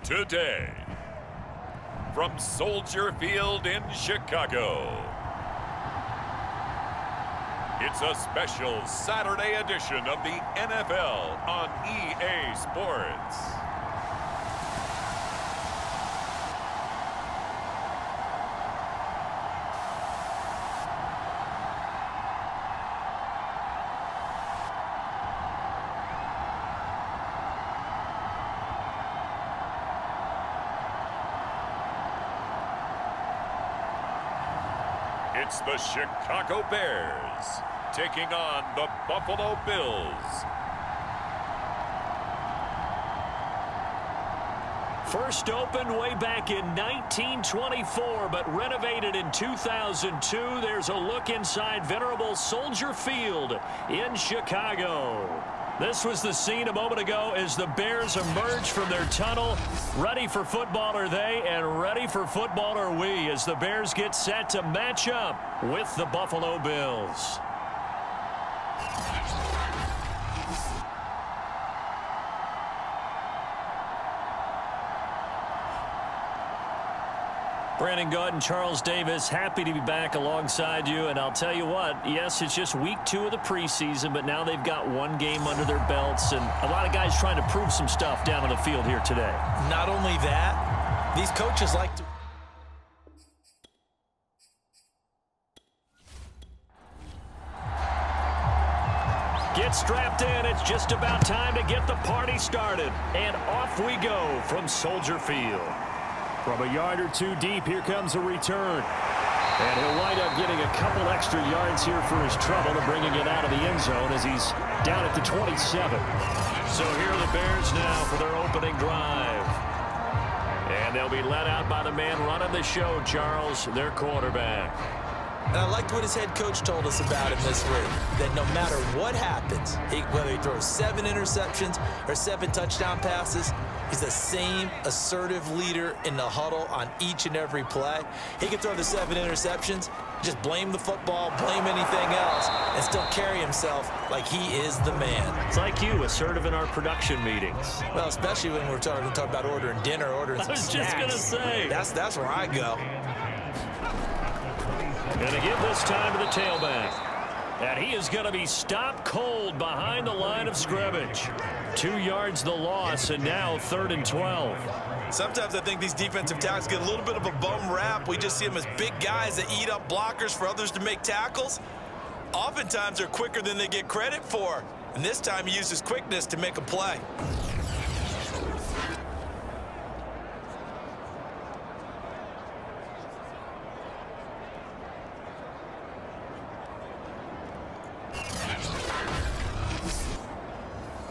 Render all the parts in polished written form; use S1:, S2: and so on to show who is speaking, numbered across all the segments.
S1: Today, from Soldier Field in Chicago, it's a special Saturday edition of the NFL on EA Sports. It's the Chicago Bears taking on the Buffalo Bills.
S2: First opened way back in 1924, but renovated in 2002. There's a look inside venerable Soldier Field in Chicago. This was the scene a moment ago as the Bears emerged from their tunnel. Ready for football are they, and ready for football are we, as the Bears get set to match up with the Buffalo Bills. Brandon Gaud and Charles Davis, happy to be back alongside you. And I'll tell you what, yes, it's just week 2 of the preseason, but now they've got one game under their belts. And a lot of guys trying to prove some stuff down on the field here today.
S3: Not only that, these coaches like to...
S2: Get strapped in. It's just about time to get the party started. And off we go from Soldier Field. From a yard or two deep, here comes a return. And he'll wind up getting a couple extra yards here for his trouble and bringing it out of the end zone as he's down at the 27. So here are the Bears now for their opening drive. And they'll be led out by the man running the show, Charles, their quarterback.
S3: And I liked what his head coach told us about him this week, that no matter what happens, whether he throws 7 interceptions or 7 touchdown passes, he's the same assertive leader in the huddle on each and every play. He can throw the 7 interceptions, just blame the football, blame anything else, and still carry himself like he is the man.
S2: It's like you, assertive in our production meetings.
S3: Well, especially when we're talking about ordering dinner, ordering some snacks.
S2: I was just going to say.
S3: That's where I go.
S2: Going to give this time to the tailback. And he is going to be stopped cold behind the line of scrimmage. 2 yards the loss, and now 3rd and 12.
S3: Sometimes I think these defensive tackles get a little bit of a bum rap. We just see them as big guys that eat up blockers for others to make tackles. Oftentimes they're quicker than they get credit for. And this time he uses quickness to make a play.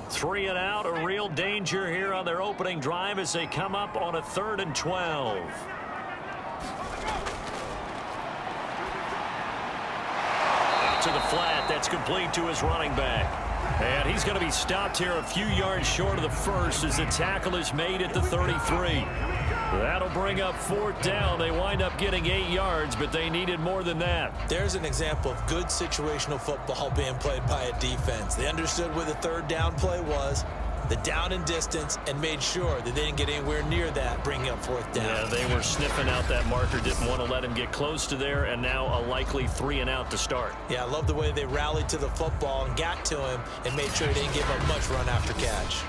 S2: Three and out, a real danger here on their opening drive as they come up on a 3rd and 12. Out to the flat, that's complete to his running back. And he's going to be stopped here a few yards short of the first as the tackle is made at the 33. That'll bring up 4th down. They wind up getting 8 yards, but they needed more than that.
S3: There's an example of good situational football being played by a defense. They understood where the 3rd down play was, the down and distance, and made sure that they didn't get anywhere near that, bringing up 4th down.
S2: Yeah, they were sniffing out that marker, didn't want to let him get close to there, and now a likely 3 and out to start.
S3: Yeah, I love the way they rallied to the football and got to him and made sure he didn't give up much run after catch.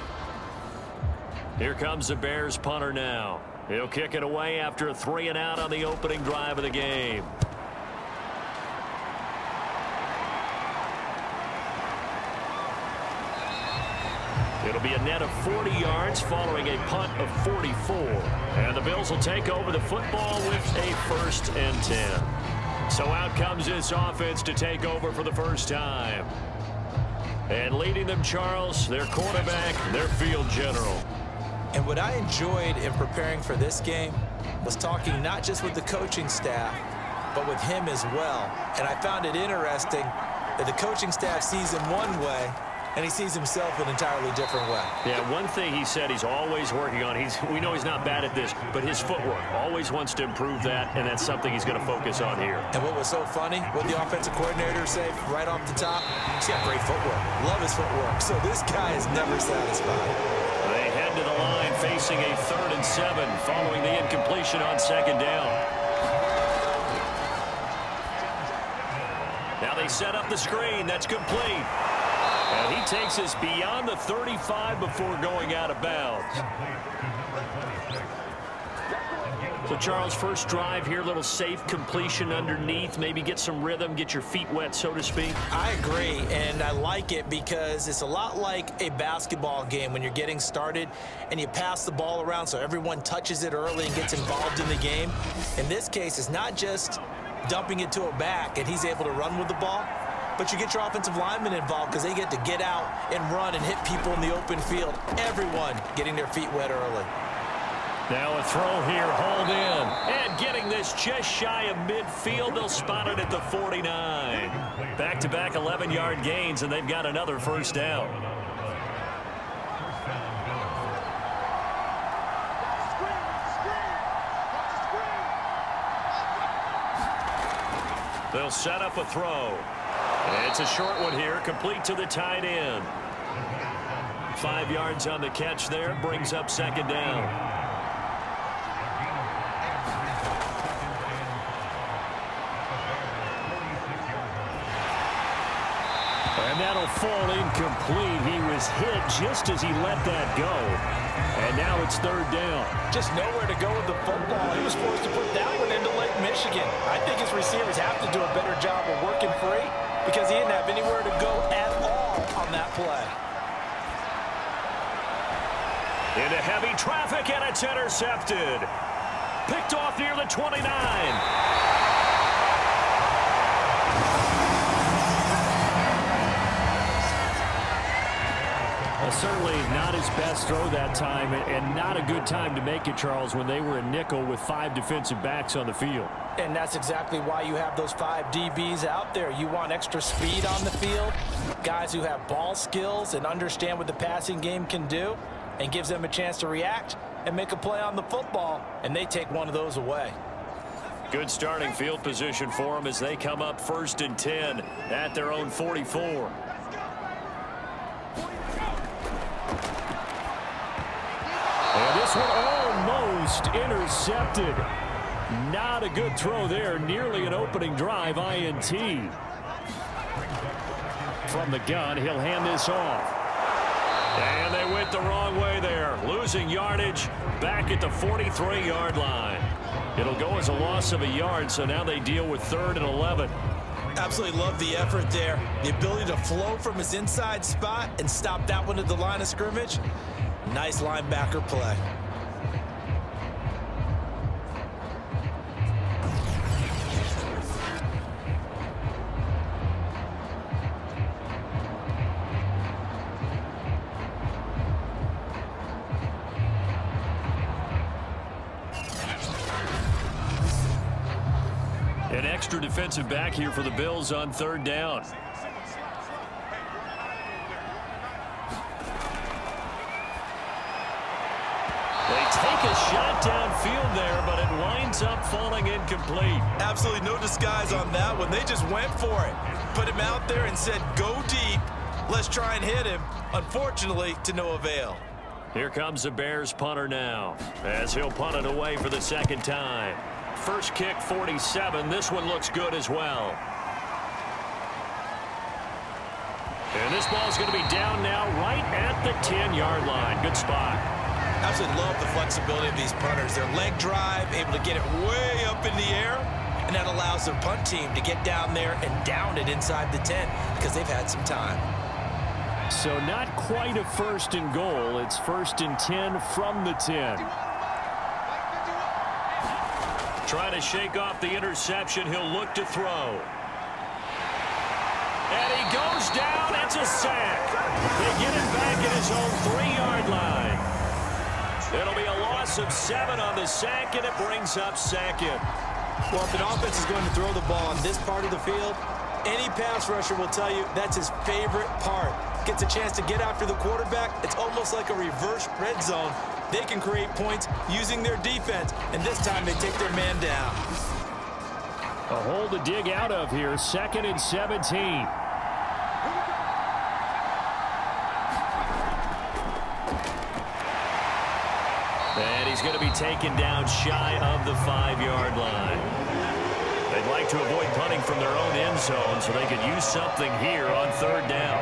S2: Here comes the Bears punter now. He'll kick it away after a 3 and out on the opening drive of the game. It'll be a net of 40 yards following a punt of 44. And the Bills will take over the football with a 1st and 10. So out comes this offense to take over for the first time. And leading them, Charles, their quarterback, their field general.
S3: And what I enjoyed in preparing for this game was talking not just with the coaching staff, but with him as well. And I found it interesting that the coaching staff sees him one way, and he sees himself an entirely different way.
S2: Yeah, one thing he said he's always working on, we know he's not bad at this, but his footwork, always wants to improve that, and that's something he's going to focus on here.
S3: And what was so funny, what the offensive coordinator said right off the top, he's got great footwork. Love his footwork. So this guy is never satisfied.
S2: They head to the line, facing a 3rd and 7 following the incompletion on 2nd down. Now they set up the screen. That's complete. And he takes us beyond the 35 before going out of bounds. So, Charles, first drive here, little safe completion underneath, maybe get some rhythm, get your feet wet, so to speak.
S3: I agree, and I like it because it's a lot like a basketball game when you're getting started and you pass the ball around so everyone touches it early and gets involved in the game. In this case, it's not just dumping it to a back and he's able to run with the ball, but you get your offensive linemen involved because they get to get out and run and hit people in the open field. Everyone getting their feet wet early.
S2: Now a throw here, hauled in. And getting this just shy of midfield. They'll spot it at the 49. Back-to-back 11-yard gains, and they've got another first down. They'll set up a throw. It's a short one here, complete to the tight end. 5 yards on the catch there, brings up 2nd down. And that'll fall incomplete. He was hit just as he let that go. And now it's 3rd down.
S4: Just nowhere to go with the football. He was forced to put that one into Lake Michigan. I think his receivers have to do a better job of working free because he didn't have anywhere to go at all on that play.
S2: Into heavy traffic, and it's intercepted. Picked off near the 29. Well, certainly not his best throw that time, and not a good time to make it, Charles, when they were a nickel with 5 defensive backs on the field.
S4: And that's exactly why you have those 5 DBs out there. You want extra speed on the field, guys who have ball skills and understand what the passing game can do, and gives them a chance to react and make a play on the football, and they take one of those away.
S2: Good starting field position for them as they come up 1st and 10 at their own 44. And this one almost intercepted. Not a good throw there. Nearly an opening drive INT. From the gun, he'll hand this off. And they went the wrong way there. Losing yardage back at the 43-yard line. It'll go as a loss of a yard, so now they deal with 3rd and 11.
S3: Absolutely love the effort there. The ability to flow from his inside spot and stop that one at the line of scrimmage. Nice linebacker play.
S2: An extra defensive back here for the Bills on 3rd down. They take a shot downfield there, but it winds up falling incomplete.
S3: Absolutely no disguise on that one. They just went for it. Put him out there and said, go deep. Let's try and hit him. Unfortunately, to no avail.
S2: Here comes the Bears punter now, as he'll punt it away for the 2nd time. First kick, 47. This one looks good as well. And this ball's going to be down now right at the 10-yard line. Good spot.
S3: Absolutely love the flexibility of these punters. Their leg drive, able to get it way up in the air, and that allows their punt team to get down there and down it inside the 10 because they've had some time.
S2: So not quite a 1st and goal. It's 1st and 10 from the 10. Trying to shake off the interception. He'll look to throw. And he goes down. It's a sack. They get him back at his own 3-yard line. It'll be a loss of 7 on the sack, and it brings up 2nd.
S3: Well, if an offense is going to throw the ball on this part of the field, any pass rusher will tell you that's his favorite part. Gets a chance to get after the quarterback. It's almost like a reverse red zone. They can create points using their defense, and this time they take their man down.
S2: A hole to dig out of here. 2nd and 17. And he's going to be taken down shy of the 5-yard line. They'd like to avoid punting from their own end zone so they could use something here on 3rd down.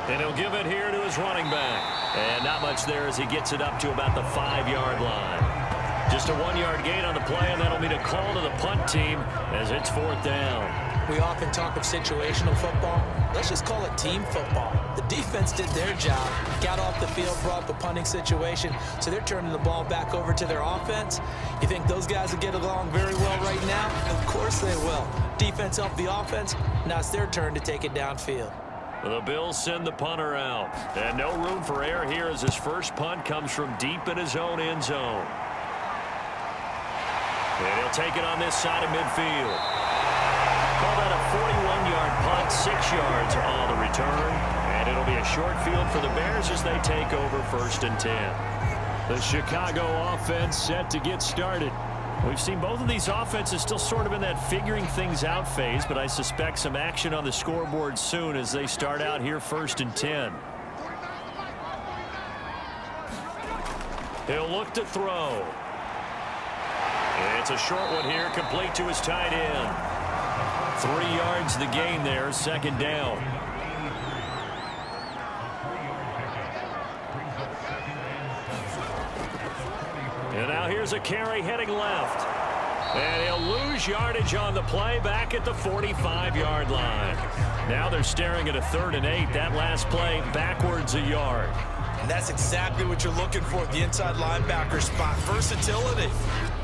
S2: And he'll give it here to his running back. And not much there as he gets it up to about the 5-yard line. Just a 1-yard gain on the play, and that'll mean a call to the punt team as it's 4th down.
S3: We often talk of situational football. Let's just call it team football. The defense did their job, got off the field, brought up a punting situation, so they're turning the ball back over to their offense. You think those guys will get along very well right now? Of course they will. Defense helped the offense. Now it's their turn to take it downfield.
S2: The Bills send the punter out. And no room for error here as his first punt comes from deep in his own end zone. And he'll take it on this side of midfield. Call that a 41-yard punt, 6 yards on the return. And it'll be a short field for the Bears as they take over 1st and 10. The Chicago offense set to get started. We've seen both of these offenses still sort of in that figuring things out phase, but I suspect some action on the scoreboard soon as they start out here 1st and 10. He'll look to throw. It's a short one here, complete to his tight end. 3 yards the gain there, 2nd down. And now here's a carry heading left. And he'll lose yardage on the play back at the 45-yard line. Now they're staring at a 3rd and 8. That last play backwards a yard.
S3: And that's exactly what you're looking for at the inside linebacker spot. Versatility.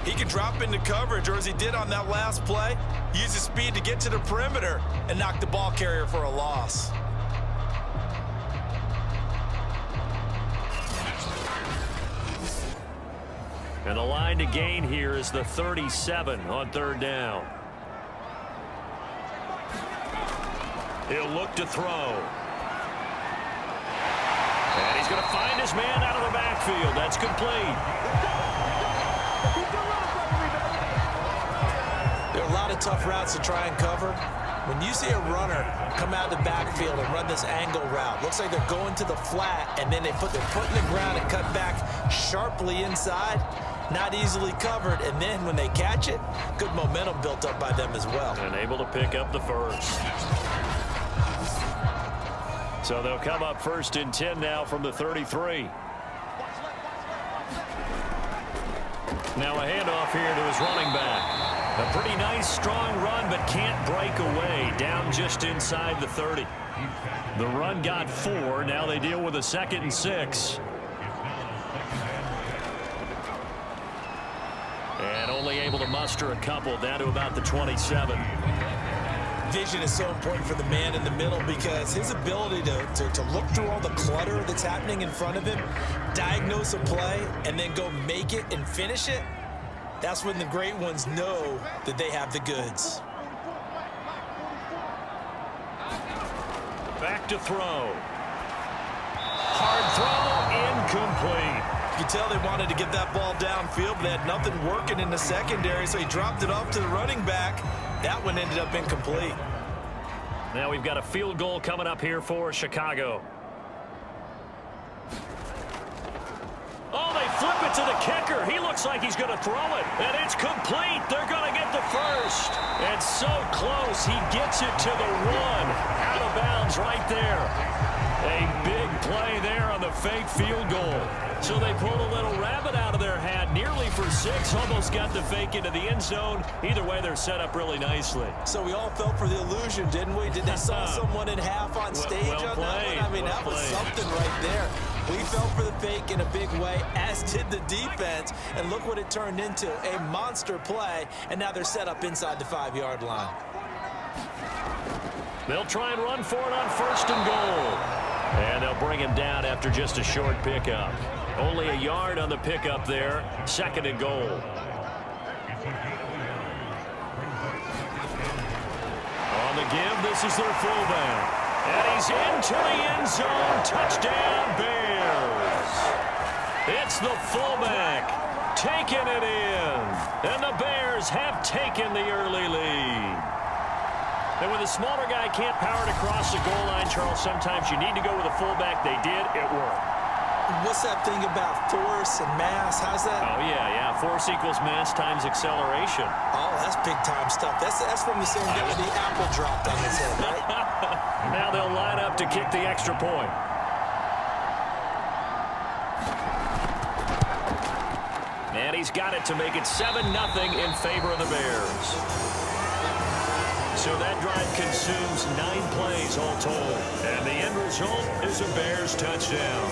S3: He can drop into coverage, or as he did on that last play, use his speed to get to the perimeter and knock the ball carrier for a loss.
S2: And the line to gain here is the 37 on 3rd down. He'll look to throw. And he's going to find his man out of the backfield. That's complete.
S3: There are a lot of tough routes to try and cover. When you see a runner come out of the backfield and run this angle route, looks like they're going to the flat, and then they put their foot in the ground and cut back sharply inside. Not easily covered, and then when they catch it, good momentum built up by them as well.
S2: And able to pick up the first. So they'll come up 1st and 10 now from the 33. Now a handoff here to his running back. A pretty nice, strong run, but can't break away. Down just inside the 30. The run got 4. Now they deal with a 2nd and 6. And only able to muster a couple down to about the 27.
S3: Vision is so important for the man in the middle because his ability to look through all the clutter that's happening in front of him, diagnose a play, and then go make it and finish it, that's when the great ones know that they have the goods.
S2: Back to throw. Hard throw, incomplete.
S3: You can tell they wanted to get that ball downfield, but they had nothing working in the secondary, so he dropped it off to the running back. That one ended up incomplete.
S2: Now we've got a field goal coming up here for Chicago. Oh, they flip it to the kicker. He looks like he's going to throw it, and it's complete. They're going to get the first. And so close, he gets it to the 1. Out of bounds right there. A big play there on the fake field goal. So they pulled a little rabbit out of their hat, nearly for 6, almost got the fake into the end zone. Either way, they're set up really nicely.
S3: So we all fell for the illusion, didn't we? Did they saw someone in half on stage on that one? I mean, that was something right there. We fell for the fake in a big way, as did the defense. And look what it turned into, a monster play. And now they're set up inside the 5-yard line.
S2: They'll try and run for it on 1st and goal. And they'll bring him down after just a short pickup. Only a yard on the pickup there. 2nd and goal. On the give, this is their fullback. And he's into the end zone. Touchdown, Bears. It's the fullback taking it in. And the Bears have taken the early lead. And when the smaller guy can't power it across the goal line, Charles, sometimes you need to go with a fullback. They did. It worked.
S3: What's that thing about force and mass? How's that?
S2: Oh, yeah. Force equals mass times acceleration.
S3: Oh, that's big-time stuff. That's from the same guy the apple dropped on his head, right?
S2: Now they'll line up to kick the extra point. And he's got it to make it 7-0 in favor of the Bears. So that drive consumes 9 plays all told. And the end result is a Bears touchdown.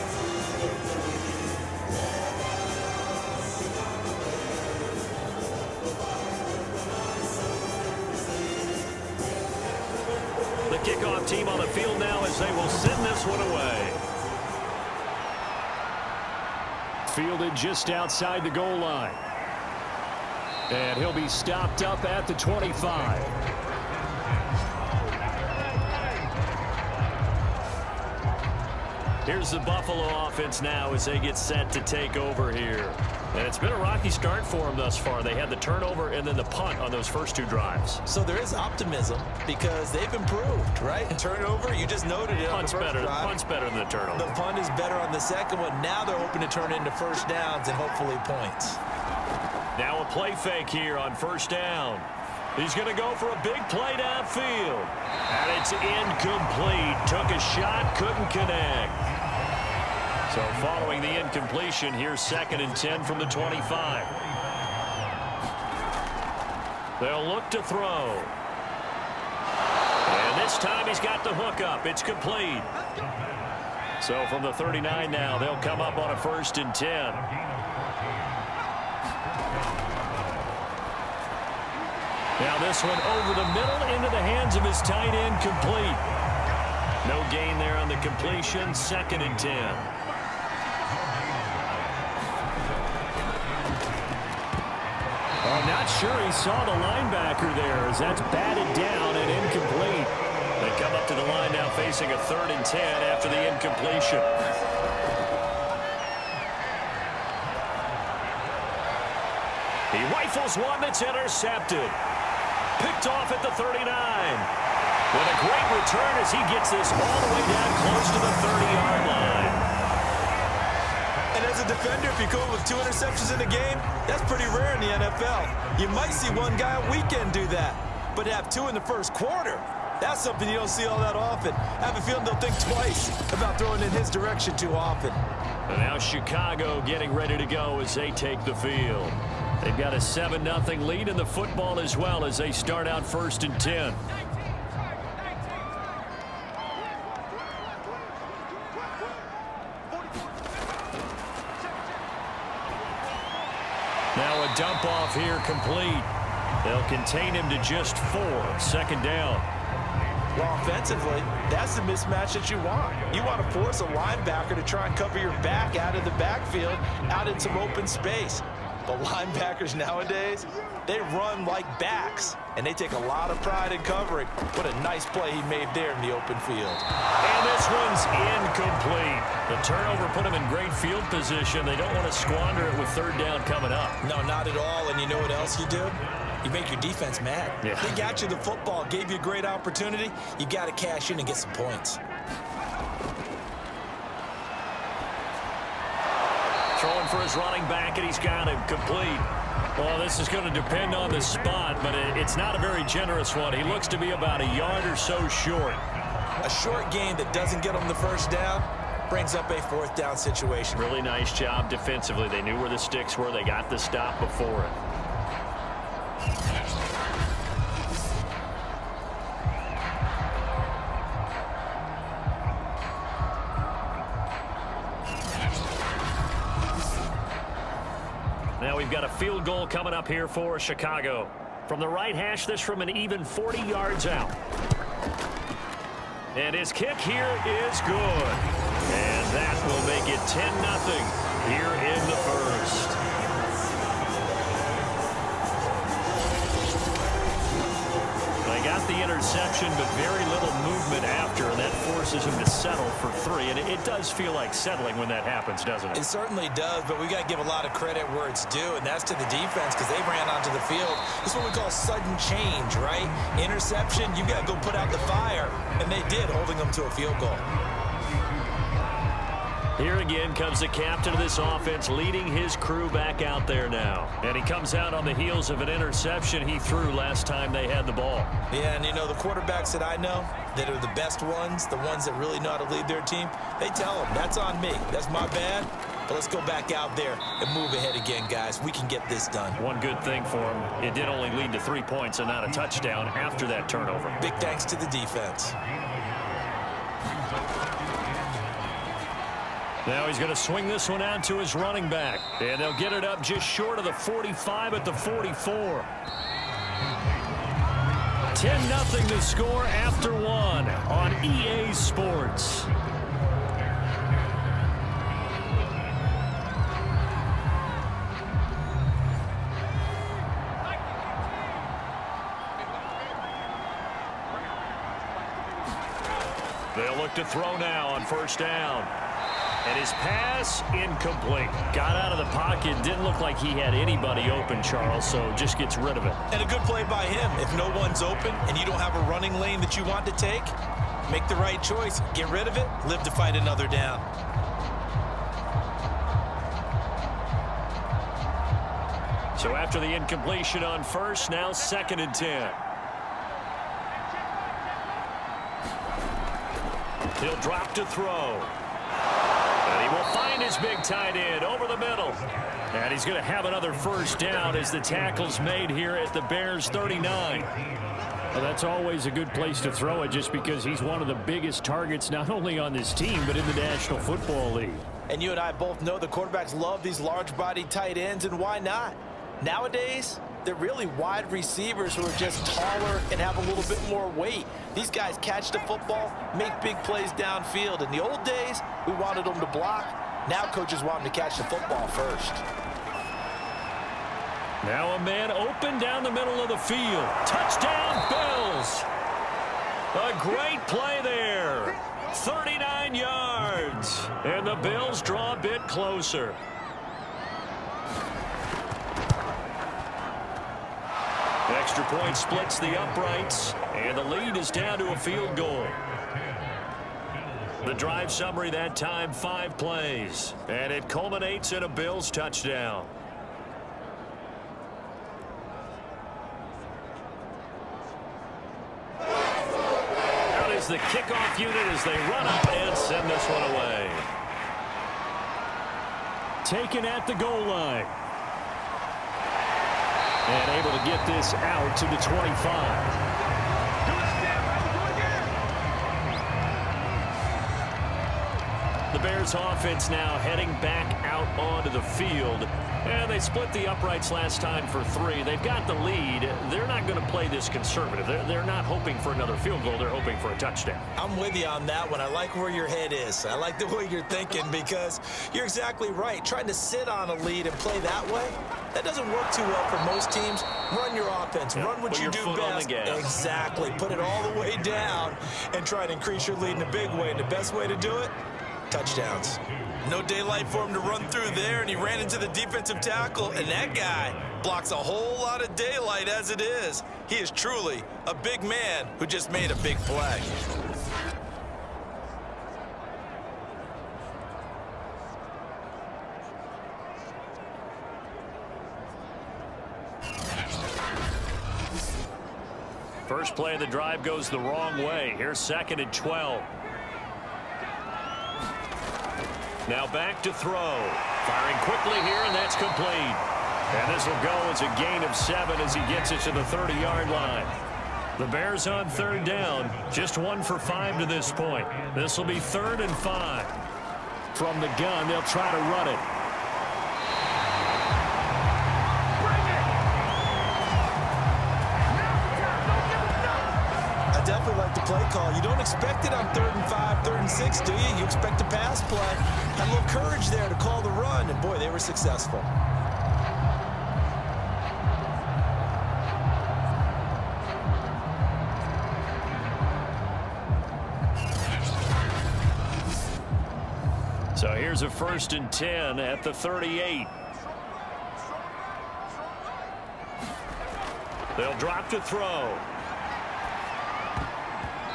S2: The kickoff team on the field now as they will send this one away. Fielded just outside the goal line. And he'll be stopped up at the 25. Here's the Buffalo offense now as they get set to take over here. And it's been a rocky start for them thus far. They had the turnover and then the punt on those first 2 drives.
S3: So there is optimism because they've improved, right? Turnover, you just noted it on the first drive.
S2: Punt's better than the turnover.
S3: The punt is better on the second one. Now they're hoping to turn it into first downs and hopefully points.
S2: Now a play fake here on first down. He's going to go for a big play downfield. And it's incomplete. Took a shot, couldn't connect. So following the incompletion, here's 2nd and 10 from the 25. They'll look to throw. And this time he's got the hook up. It's complete. So from the 39 now, they'll come up on a 1st and 10. Now this one over the middle into the hands of his tight end, complete. No gain there on the completion, 2nd and 10. I'm not sure he saw the linebacker there as that's batted down and incomplete. They come up to the line now facing a 3rd and 10 after the incompletion. He rifles one that's intercepted. Picked off at the 39. With a great return as he gets this all the way down close to the 30-yard line.
S3: And as a defender, if you go with 2 interceptions in a game, that's pretty rare in the NFL. You might see one guy a weekend do that, but to have 2 in the first quarter, that's something you don't see all that often. I have a feeling they'll think twice about throwing in his direction too often.
S2: And now Chicago getting ready to go as they take the field. They've got a 7-0 lead in the football as well as they start out 1st and 10. Now a dump off here complete. They'll contain him to just 4. 2nd down.
S4: Well, offensively, that's the mismatch that you want. You want to force a linebacker to try and cover your back out of the backfield, out in some open space. But linebackers nowadays, they run like backs, and they take a lot of pride in covering. What a nice play he made there in the open field.
S2: And this one's incomplete. The turnover put him in great field position. They don't want to squander it with 3rd down coming up.
S3: No, not at all. And you know what else you do? You make your defense mad.
S2: Yeah.
S3: They got you the football, gave you a great opportunity. You got to cash in and get some points.
S2: Throwing for his running back, and he's got him complete. Well, this is going to depend on the spot, but it's not a very generous one. He looks to be about a yard or so short.
S3: A short game that doesn't get them the 1st down brings up a 4th down situation.
S2: Really nice job defensively. They knew where the sticks were. They got the stop before it. Now we've got a field goal coming up here for Chicago. From the right hash, this from an even 40 yards out. And his kick here is good. And that will make it 10-0 here in the 1st. They got the interception, but very little movement after, and that forces him to settle for 3. And it does feel like settling when that happens, doesn't it?
S3: It certainly does, but we got to give a lot of credit where it's due, and that's to the defense because they ran onto the field. This is what we call sudden change, right? Interception, you got to go put out the fire, and they did, holding them to a field goal.
S2: Here again comes the captain of this offense leading his crew back out there now. And he comes out on the heels of an interception he threw last time they had the ball.
S3: Yeah, and you know, the quarterbacks that I know that are the best ones, the ones that really know how to lead their team, they tell them, that's on me. That's my bad. But let's go back out there and move ahead again, guys. We can get this done.
S2: One good thing for him, it did only lead to 3 points and not a touchdown after that turnover.
S3: Big thanks to the defense.
S2: Now he's going to swing this one out to his running back. And they'll get it up just short of the 45 at the 44. 10-0 to score after one on EA Sports. They'll look to throw now on first down. And his pass incomplete. Got out of the pocket. Didn't look like he had anybody open, Charles, so just gets rid of it.
S3: And a good play by him. If no one's open and you don't have a running lane that you want to take, make the right choice. Get rid of it. Live to fight another down.
S2: So after the incompletion on first, now 2nd and 10. He'll drop to throw. And he will find his big tight end over the middle. And he's going to have another first down as the tackle's made here at the Bears' 39. Well, that's always a good place to throw it just because he's one of the biggest targets not only on this team but in the National Football League.
S4: And you and I both know the quarterbacks love these large-bodied tight ends, and why not? Nowadays, they're really wide receivers who are just taller and have a little bit more weight. These guys catch the football, make big plays downfield. In the old days, we wanted them to block. Now coaches want them to catch the football first.
S2: Now a man open down the middle of the field. Touchdown, Bills. A great play there. 39 yards. And the Bills draw a bit closer. Extra point splits the uprights, and the lead is down to a field goal. The drive summary that time, 5 plays, and it culminates in a Bills touchdown. Out is the kickoff unit as they run up and send this one away. Taken at the goal line. And able to get this out to the 25. The Bears offense now heading back out onto the field. And they split the uprights last time for 3. They've got the lead. They're not going to play this conservative. They're not hoping for another field goal. They're hoping for a touchdown.
S3: I'm with you on that one. I like where your head is. I like the way you're thinking because you're exactly right. Trying to sit on a lead and play that way, that doesn't work too well for most teams. Run your offense. Run what you do best. Exactly. Put it all the way down and try to increase your lead in a big way. And the best way to do it, touchdowns. No daylight for him to run through there, and he ran into the defensive tackle, and that guy blocks a whole lot of daylight as it is. He is truly a big man who just made a big play.
S2: First play of the drive goes the wrong way. Here's 2nd and 12. Now back to throw. Firing quickly here, and that's complete. And this will go as a gain of 7 as he gets it to the 30-yard line. The Bears on 3rd down. Just 1 for 5 to this point. This will be 3rd and 5. From the gun, they'll try to run it.
S3: Definitely like the play call. You don't expect it on 3rd and 5, 3rd and 6, do you? You expect a pass play. Had a little courage there to call the run, and boy, they were successful.
S2: So here's a 1st and 10 at the 38. They'll drop to throw.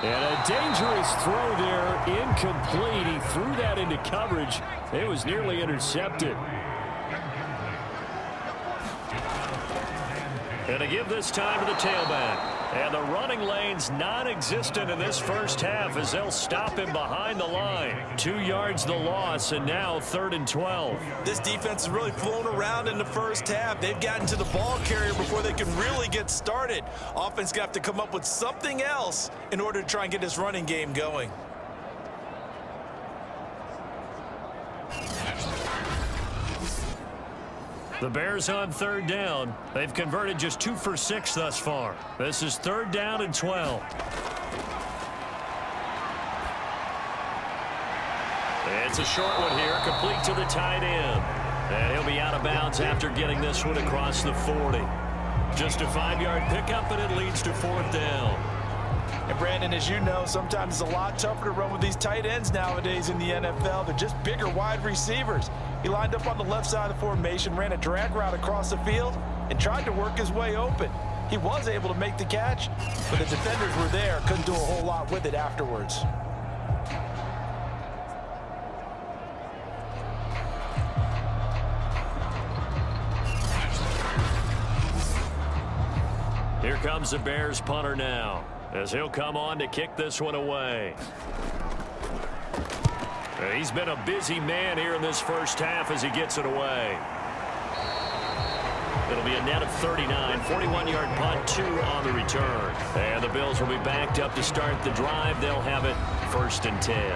S2: And a dangerous throw there, incomplete. He threw that into coverage. It was nearly intercepted. And to give this time to the tailback. And the running lane's non-existent in this first half as they'll stop him behind the line. 2 yards the loss, and now 3rd and 12.
S3: This defense has really flown around in the first half. They've gotten to the ball carrier before they can really get started. Offense got to come up with something else in order to try and get this running game going.
S2: The Bears on 3rd down. They've converted just 2 for 6 thus far. This is 3rd down and 12. It's a short one here, complete to the tight end. And he'll be out of bounds after getting this one across the 40. Just a 5-yard pickup, and it leads to 4th down.
S4: And Brandon, as you know, sometimes it's a lot tougher to run with these tight ends nowadays in the NFL. They're just bigger wide receivers. He lined up on the left side of the formation, ran a drag route across the field, and tried to work his way open. He was able to make the catch, but the defenders were there, couldn't do a whole lot with it afterwards.
S2: Here comes the Bears punter now, as he'll come on to kick this one away. He's been a busy man here in this first half as he gets it away. It'll be a net of 39, 41-yard punt, 2 on the return. And the Bills will be backed up to start the drive. They'll have it 1st and 10.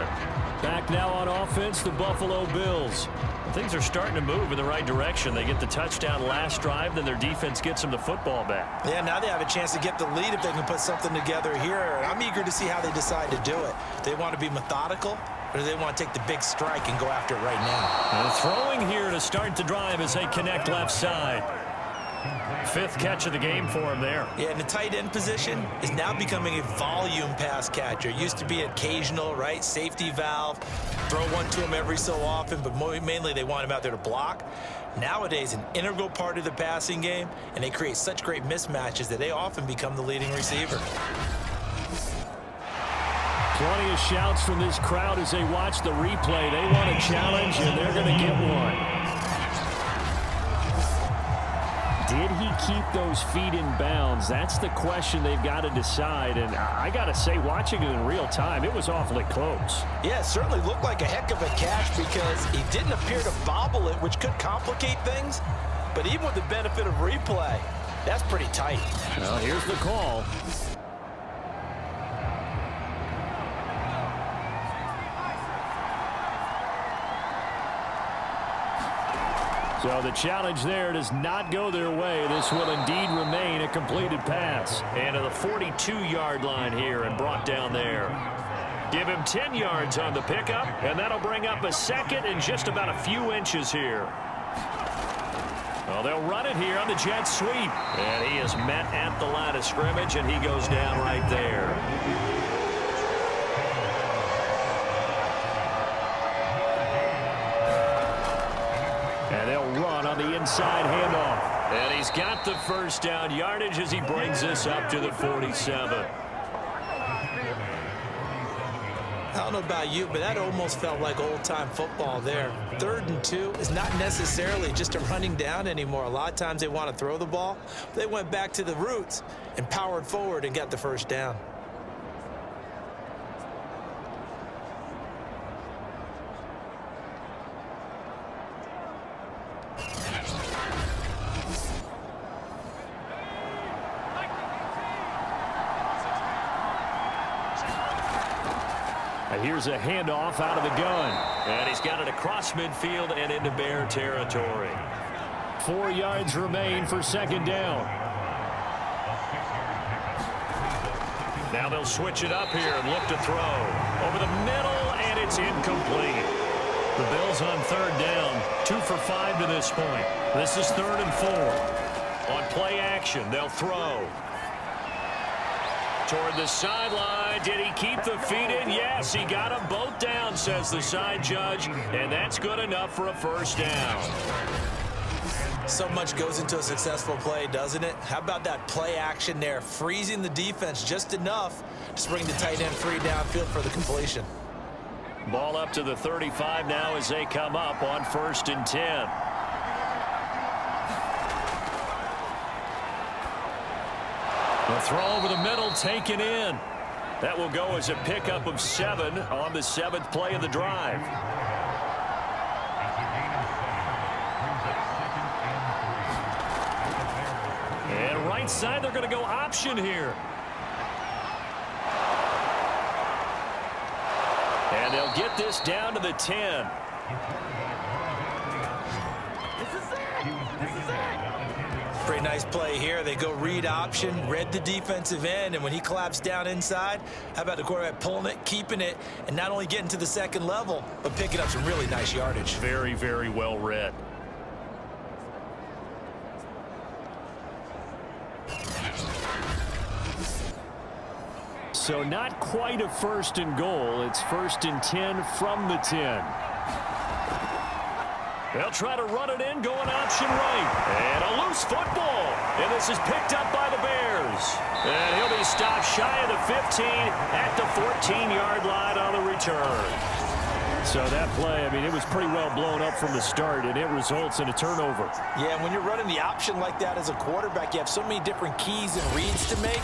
S2: Back now on offense, the Buffalo Bills. Things are starting to move in the right direction. They get the touchdown last drive, then their defense gets them the football back.
S3: Yeah, now they have a chance to get the lead if they can put something together here. I'm eager to see how they decide to do it. They want to be methodical, or do they want to take the big strike and go after it right now?
S2: And throwing here to start the drive as they connect left side. 5th catch of the game for him there.
S3: Yeah, and the tight end position is now becoming a volume pass catcher. It used to be occasional, right? Safety valve. Throw one to him every so often, but mainly they want him out there to block. Nowadays, an integral part of the passing game, and they create such great mismatches that they often become the leading receiver.
S2: Plenty of shouts from this crowd as they watch the replay. They want a challenge, and they're going to get one. Did he keep those feet in bounds? That's the question they've got to decide. And I got to say, watching it in real time, it was awfully close.
S4: Yeah, it certainly looked like a heck of a catch because he didn't appear to bobble it, which could complicate things. But even with the benefit of replay, that's pretty tight.
S2: Well, here's the call. So the challenge there does not go their way. This will indeed remain a completed pass. And to the 42-yard line here and brought down there. Give him 10 yards on the pickup, and that'll bring up a 2nd and just about a few inches here. Well, they'll run it here on the jet sweep. And he is met at the line of scrimmage, and he goes down right there. And they'll run on the inside handoff. And he's got the 1st down yardage as he brings this up to the 47.
S3: I don't know about you, but that almost felt like old-time football there. 3rd and 2 is not necessarily just a running down anymore. A lot of times they want to throw the ball. They went back to the roots and powered forward and got the 1st down.
S2: Here's a handoff out of the gun. And he's got it across midfield and into Bear territory. 4 yards remain for 2nd down. Now they'll switch it up here and look to throw. Over the middle, and it's incomplete. The Bills on 3rd down. 2 for 5 to this point. This is 3rd and 4. On play action, they'll throw. Toward the sideline. Did he keep the feet in? Yes, he got them both down, says the side judge. And that's good enough for a 1st down.
S3: So much goes into a successful play, doesn't it? How about that play action there? Freezing the defense just enough Just bring the tight end free downfield for the completion.
S2: Ball up to the 35 now as they come up on 1st and 10. The throw over the middle taken in. That will go as a pickup of 7 on the 7th play of the drive. And right side, they're going to go option here. And they'll get this down to the 10.
S3: Pretty nice play here. They go read option, read the defensive end, and when he collapsed down inside, how about the quarterback pulling it, keeping it, and not only getting to the second level, but picking up some really nice yardage.
S2: Very, very well read. So not quite a 1st and goal. It's 1st and 10 from the 10. They'll try to run it in, going option right. And a loose football. And this is picked up by the Bears. And he'll be stopped shy of the 15 at the 14-yard line on the return. So that play, I mean, it was pretty well blown up from the start, and it results in a turnover.
S4: Yeah, when you're running the option like that as a quarterback, you have so many different keys and reads to make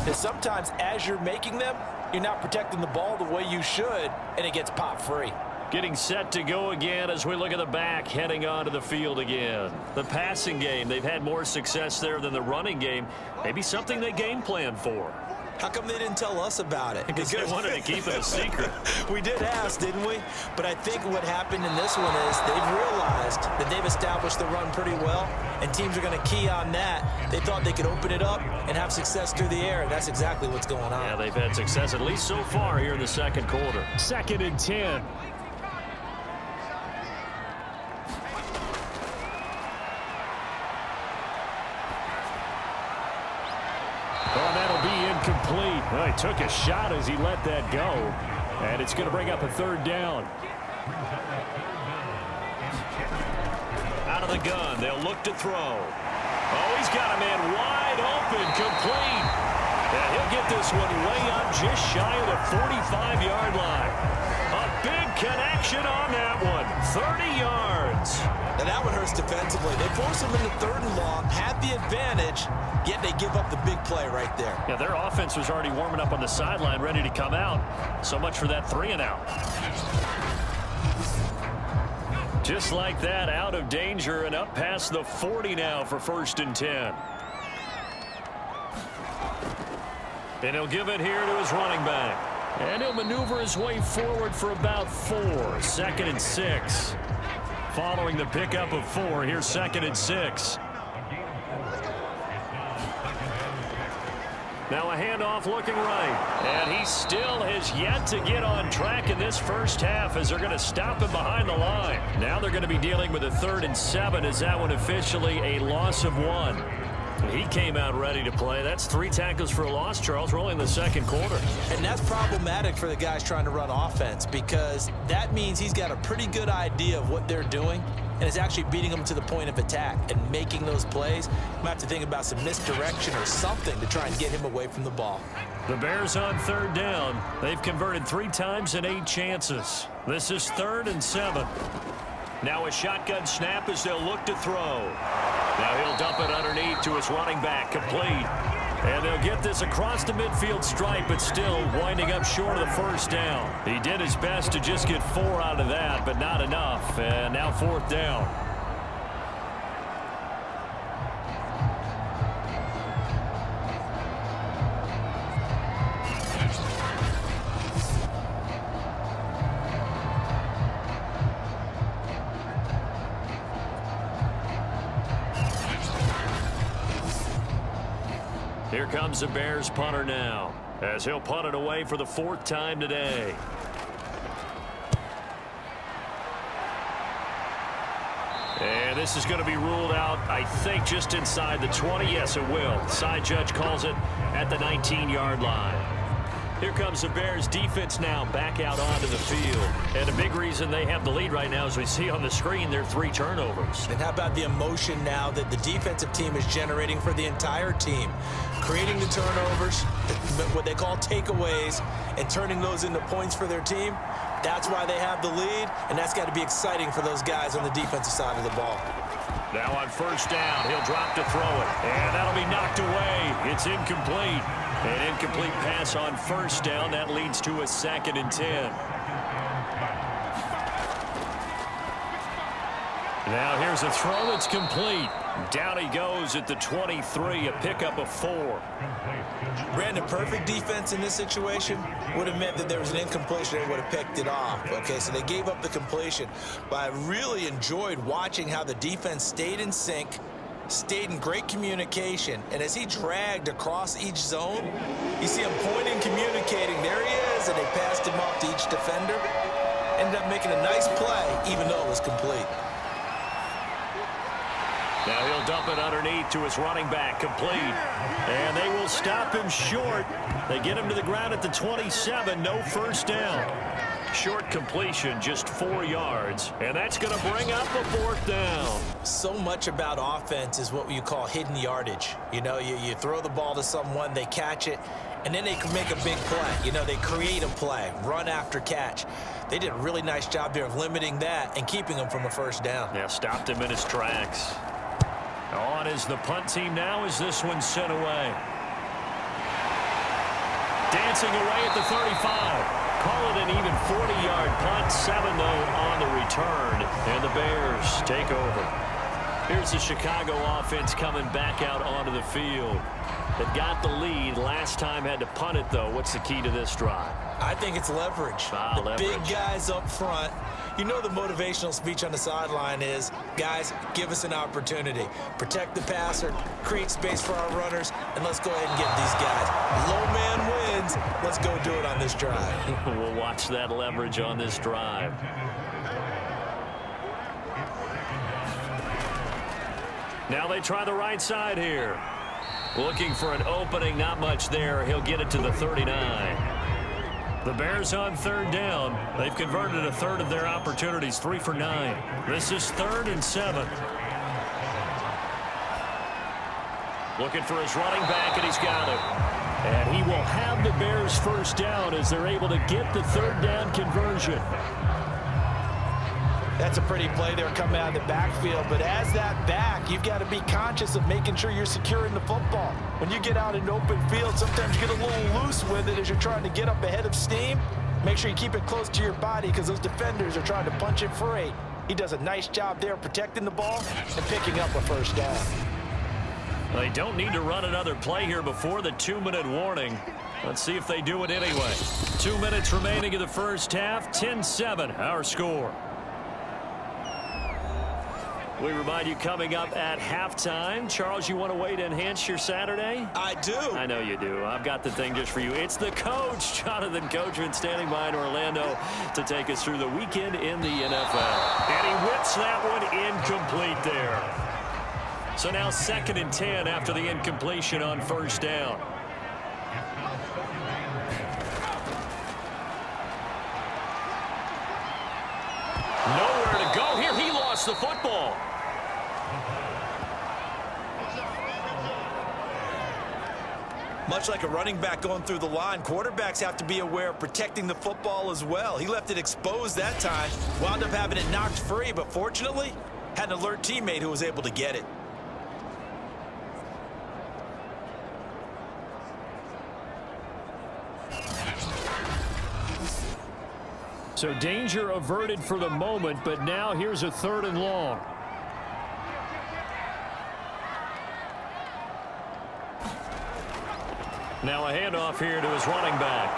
S4: that sometimes as you're making them, you're not protecting the ball the way you should, and it gets popped free.
S2: Getting set to go again as we look at the back, heading onto the field again. The passing game, they've had more success there than the running game. Maybe something they game plan for.
S3: How come they didn't tell us about it?
S2: Because they wanted to keep it a secret.
S3: We did ask, didn't we? But I think what happened in this one is they've realized that they've established the run pretty well, and teams are going to key on that. They thought they could open it up and have success through the air, and that's exactly what's going on.
S2: Yeah, they've had success at least so far here in the second quarter. 2nd and 10. Oh, that'll be incomplete. Well, he took a shot as he let that go. And it's going to bring up a 3rd down. Out of the gun. They'll look to throw. Oh, he's got a man wide open. Complete. And he'll get this one way up just shy of the 45-yard line. A big connection on that one. 30 yards.
S3: Now that one hurts defensively. They force him into 3rd and long, had the advantage, yet they give up the big play right there.
S2: Yeah, their offense was already warming up on the sideline, ready to come out. So much for that 3 and out. Just like that, out of danger and up past the 40 now for 1st and 10. And he'll give it here to his running back. And he'll maneuver his way forward for about 4. 2nd and 6. Following the pickup of 4, here's 2nd and 6. Now a handoff looking right. And he still has yet to get on track in this first half as they're going to stop him behind the line. Now they're going to be dealing with a 3rd and 7 as that one officially a loss of 1. He came out ready to play. That's 3 tackles for a loss, Charles. We're only in the second quarter.
S3: And that's problematic for the guys trying to run offense because that means he's got a pretty good idea of what they're doing and is actually beating them to the point of attack and making those plays. You might have to think about some misdirection or something to try and get him away from the ball.
S2: The Bears on 3rd down. They've converted 3 times and 8 chances. This is 3rd and 7. Now a shotgun snap as they'll look to throw. Now he'll dump it underneath to his running back, complete. And they'll get this across the midfield stripe, but still winding up short of the 1st down. He did his best to just get 4 out of that, but not enough. And now 4th down. Here comes the Bears punter now, as he'll punt it away for the 4th time today. And this is going to be ruled out, I think, just inside the 20. Yes, it will. Side judge calls it at the 19-yard line. Here comes the Bears defense now back out onto the field. And a big reason they have the lead right now, as we see on the screen, their 3 turnovers.
S3: And how about the emotion now that the defensive team is generating for the entire team? Creating the turnovers, what they call takeaways, and turning those into points for their team. That's why they have the lead, and that's got to be exciting for those guys on the defensive side of the ball.
S2: Now on first down, he'll drop to throw it. And that'll be knocked away. It's incomplete. An incomplete pass on first down. That leads to a 2nd and 10. Now here's a throw that's complete. Down he goes at the 23, a pickup of 4.
S3: Brandon, perfect defense in this situation would have meant that there was an incompletion. They would have picked it off. Okay, so they gave up the completion. But I really enjoyed watching how the defense stayed in sync, stayed in great communication, and as he dragged across each zone, you see him pointing, communicating. There he is, and they passed him off to each defender. Ended up making a nice play, even though it was complete.
S2: Now he'll dump it underneath to his running back, complete. And they will stop him short. They get him to the ground at the 27, no first down. Short completion, just 4 yards. And that's going to bring up a 4th down.
S3: So much about offense is what you call hidden yardage. You know, you throw the ball to someone, they catch it, and then they can make a big play. You know, they create a play, run after catch. They did a really nice job there of limiting that and keeping him from a first down.
S2: Yeah, stopped him in his tracks. On is the punt team now as this one's sent away. Dancing away at the 35. Call it an even 40-yard punt. 7 though on the return. And the Bears take over. Here's the Chicago offense coming back out onto the field. They've got the lead. Last time had to punt it, though. What's the key to this drive?
S3: I think it's leverage.
S2: Leverage.
S3: Big guys up front. You know the motivational speech on the sideline is, guys, give us an opportunity. Protect the passer, create space for our runners, and let's go ahead and get these guys. Low man wins. Let's go do it on this drive.
S2: We'll watch that leverage on this drive. Now they try the right side here. Looking for an opening, not much there. He'll get it to the 39. The Bears on 3rd down. They've converted a 1/3 of their opportunities, 3 for 9. This is 3rd and 7. Looking for his running back, and he's got it. And he will have the Bears first down as they're able to get the 3rd down conversion.
S4: That's a pretty play there coming out of the backfield, but as that back, you've got to be conscious of making sure you're securing the football. When you get out in open field, sometimes you get a little loose with it as you're trying to get up ahead of steam. Make sure you keep it close to your body because those defenders are trying to punch it free. He does a nice job there protecting the ball and picking up a first down.
S2: They don't need to run another play here before the 2-minute warning. Let's see if they do it anyway. 2 minutes remaining in the first half, 10-7 our score. We remind you coming up at halftime. Charles, you want a way to enhance your Saturday?
S3: I do.
S2: I know you do. I've got the thing just for you. It's the coach, Jonathan Coachman, standing by in Orlando to take us through the weekend in the NFL. And he whips that one incomplete there. So now 2nd and 10 after the incompletion on first down. Nowhere to go here. He lost the football.
S3: Much like a running back going through the line, quarterbacks have to be aware of protecting the football as well. He left it exposed that time, wound up having it knocked free, but fortunately, had an alert teammate who was able to get it.
S2: So danger averted for the moment, but now here's a 3rd and long. Now a handoff here to his running back.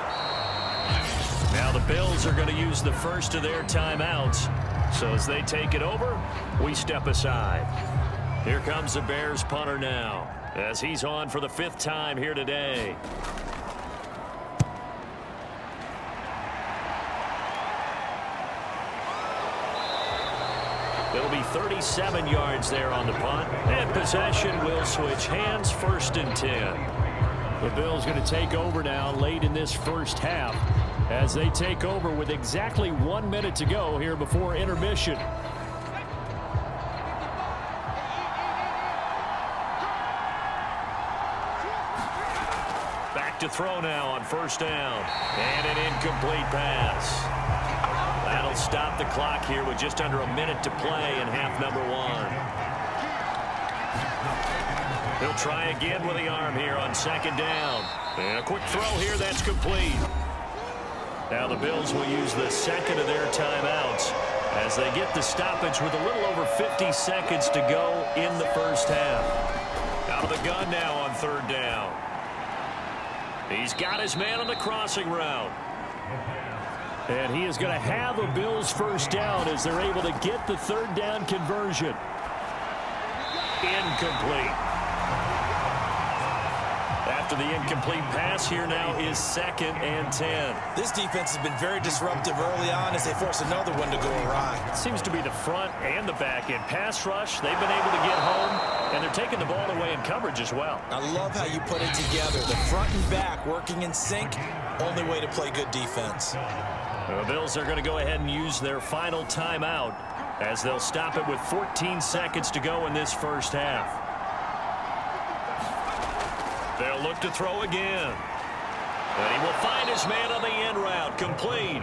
S2: Now the Bills are going to use the first of their timeouts. So as they take it over, we step aside. Here comes the Bears punter now, as he's on for the 5th time here today. It'll be 37 yards there on the punt. And possession will switch hands, 1st and 10. The Bills going to take over now late in this first half as they take over with exactly 1 minute to go here before intermission. Back to throw now on first down. And an incomplete pass. That'll stop the clock here with just under a minute to play in half number 1. He'll try again with the arm here on second down. And a quick throw here that's complete. Now the Bills will use the second of their timeouts as they get the stoppage with a little over 50 seconds to go in the first half. Out of the gun now on third down. He's got his man on the crossing route. And he is going to have a Bills first down as they're able to get the third down conversion. Incomplete. After the incomplete pass, here now is 2nd and 10.
S3: This defense has been very disruptive early on as they force another one to go awry.
S2: Seems to be the front and the back end. Pass rush, they've been able to get home, and they're taking the ball away in coverage as well.
S3: I love how you put it together. The front and back working in sync, only way to play good defense.
S2: The Bills are going to go ahead and use their final timeout as they'll stop it with 14 seconds to go in this first half. They'll look to throw again. And he will find his man on the end route. Complete.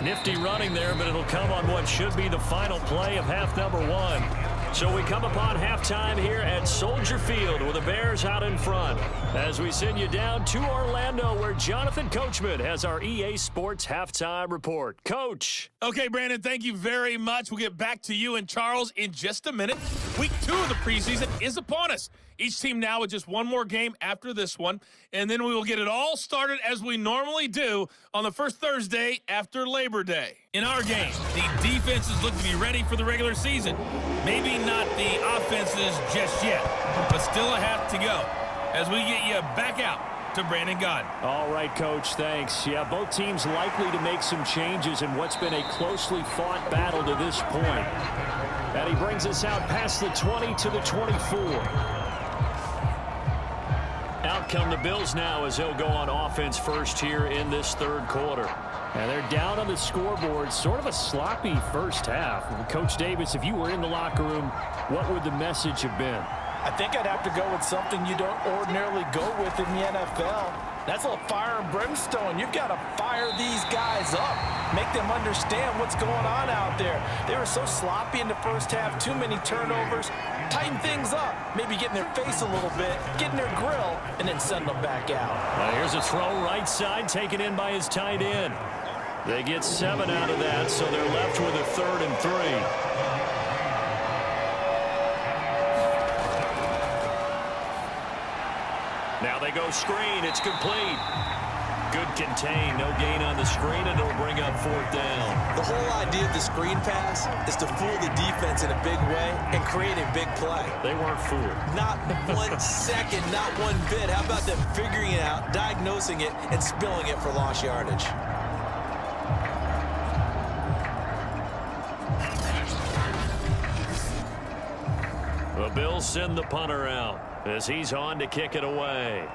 S2: Nifty running there, but it'll come on what should be the final play of half number 1. So we come upon halftime here at Soldier Field with the Bears out in front as we send you down to Orlando where Jonathan Coachman has our EA Sports halftime report. Coach.
S5: Okay, Brandon, thank you very much. We'll get back to you and Charles in just a minute. Week 2 of the preseason is upon us. Each team now with just one more game after this one, and then we will get it all started as we normally do on the first Thursday after Labor Day. In our game, the defenses look to be ready for the regular season. Maybe not the offenses just yet, but still a half to go as we get you back out to Brandon Gaudin.
S2: All right, Coach, thanks. Yeah, both teams likely to make some changes in what's been a closely fought battle to this point. And he brings us out past the 20 to the 24. Out come the Bills now as they'll go on offense first here in this third quarter. And they're down on the scoreboard. Sort of a sloppy first half. Coach Davis, if you were in the locker room, what would the message have been?
S4: I think I'd have to go with something you don't ordinarily go with in the NFL. That's a little fire and brimstone. You've got to fire these guys up. Make them understand what's going on out there. They were so sloppy in the first half. Too many turnovers. Tighten things up. Maybe get in their face a little bit. Get in their grill. And then send them back out.
S2: Here's a throw right side taken in by his tight end. They get 7 out of that, so they're left with a 3rd and 3. Now they go screen. It's complete. Good contain. No gain on the screen, and it'll bring up 4th down.
S3: The whole idea of the screen pass is to fool the defense in a big way and create a big play.
S2: They weren't fooled.
S3: Not 1 second, not 1 bit. How about them figuring it out, diagnosing it, and spilling it for lost yardage?
S2: The Bills send the punter out as he's on to kick it away.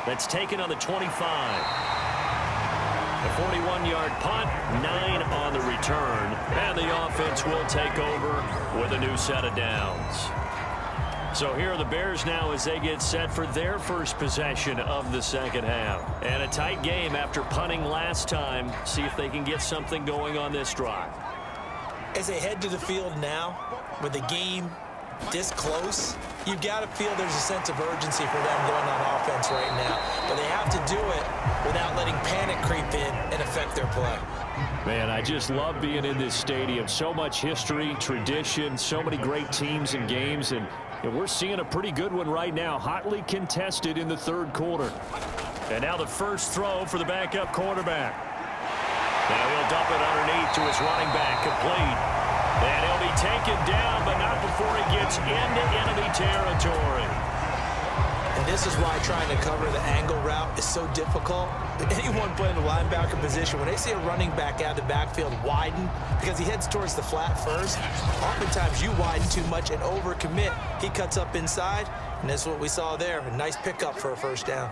S2: That's taken on the 25. A 41-yard punt, 9 on the return, and the offense will take over with a new set of downs. So here are the Bears now as they get set for their first possession of the second half. And a tight game after punting last time. See if they can get something going on this drive.
S3: As they head to the field now, with the game this close, you've got to feel there's a sense of urgency for them going on offense right now. But they have to do it without letting panic creep in and affect their play.
S2: Man, I just love being in this stadium. So much history, tradition, so many great teams and games, and we're seeing a pretty good one right now, hotly contested in the third quarter. And now the first throw for the backup quarterback. Now he'll dump it underneath to his running back, complete. And he'll be taken down, but not before he gets into enemy territory.
S3: And this is why trying to cover the angle route is so difficult. Anyone playing the linebacker position, when they see a running back out of the backfield widen because he heads towards the flat first, oftentimes you widen too much and overcommit. He cuts up inside, and that's what we saw there. A nice pickup for a first down.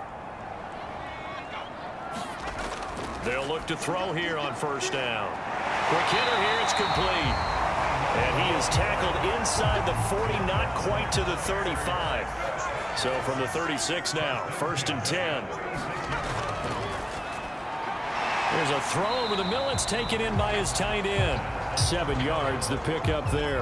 S2: They'll look to throw here on first down. Quick hitter here, it's complete. And he is tackled inside the 40, not quite to the 35. So from the 36 now, 1st and 10. There's a throw over the middle. It's taken in by his tight end. 7 yards, the pickup there.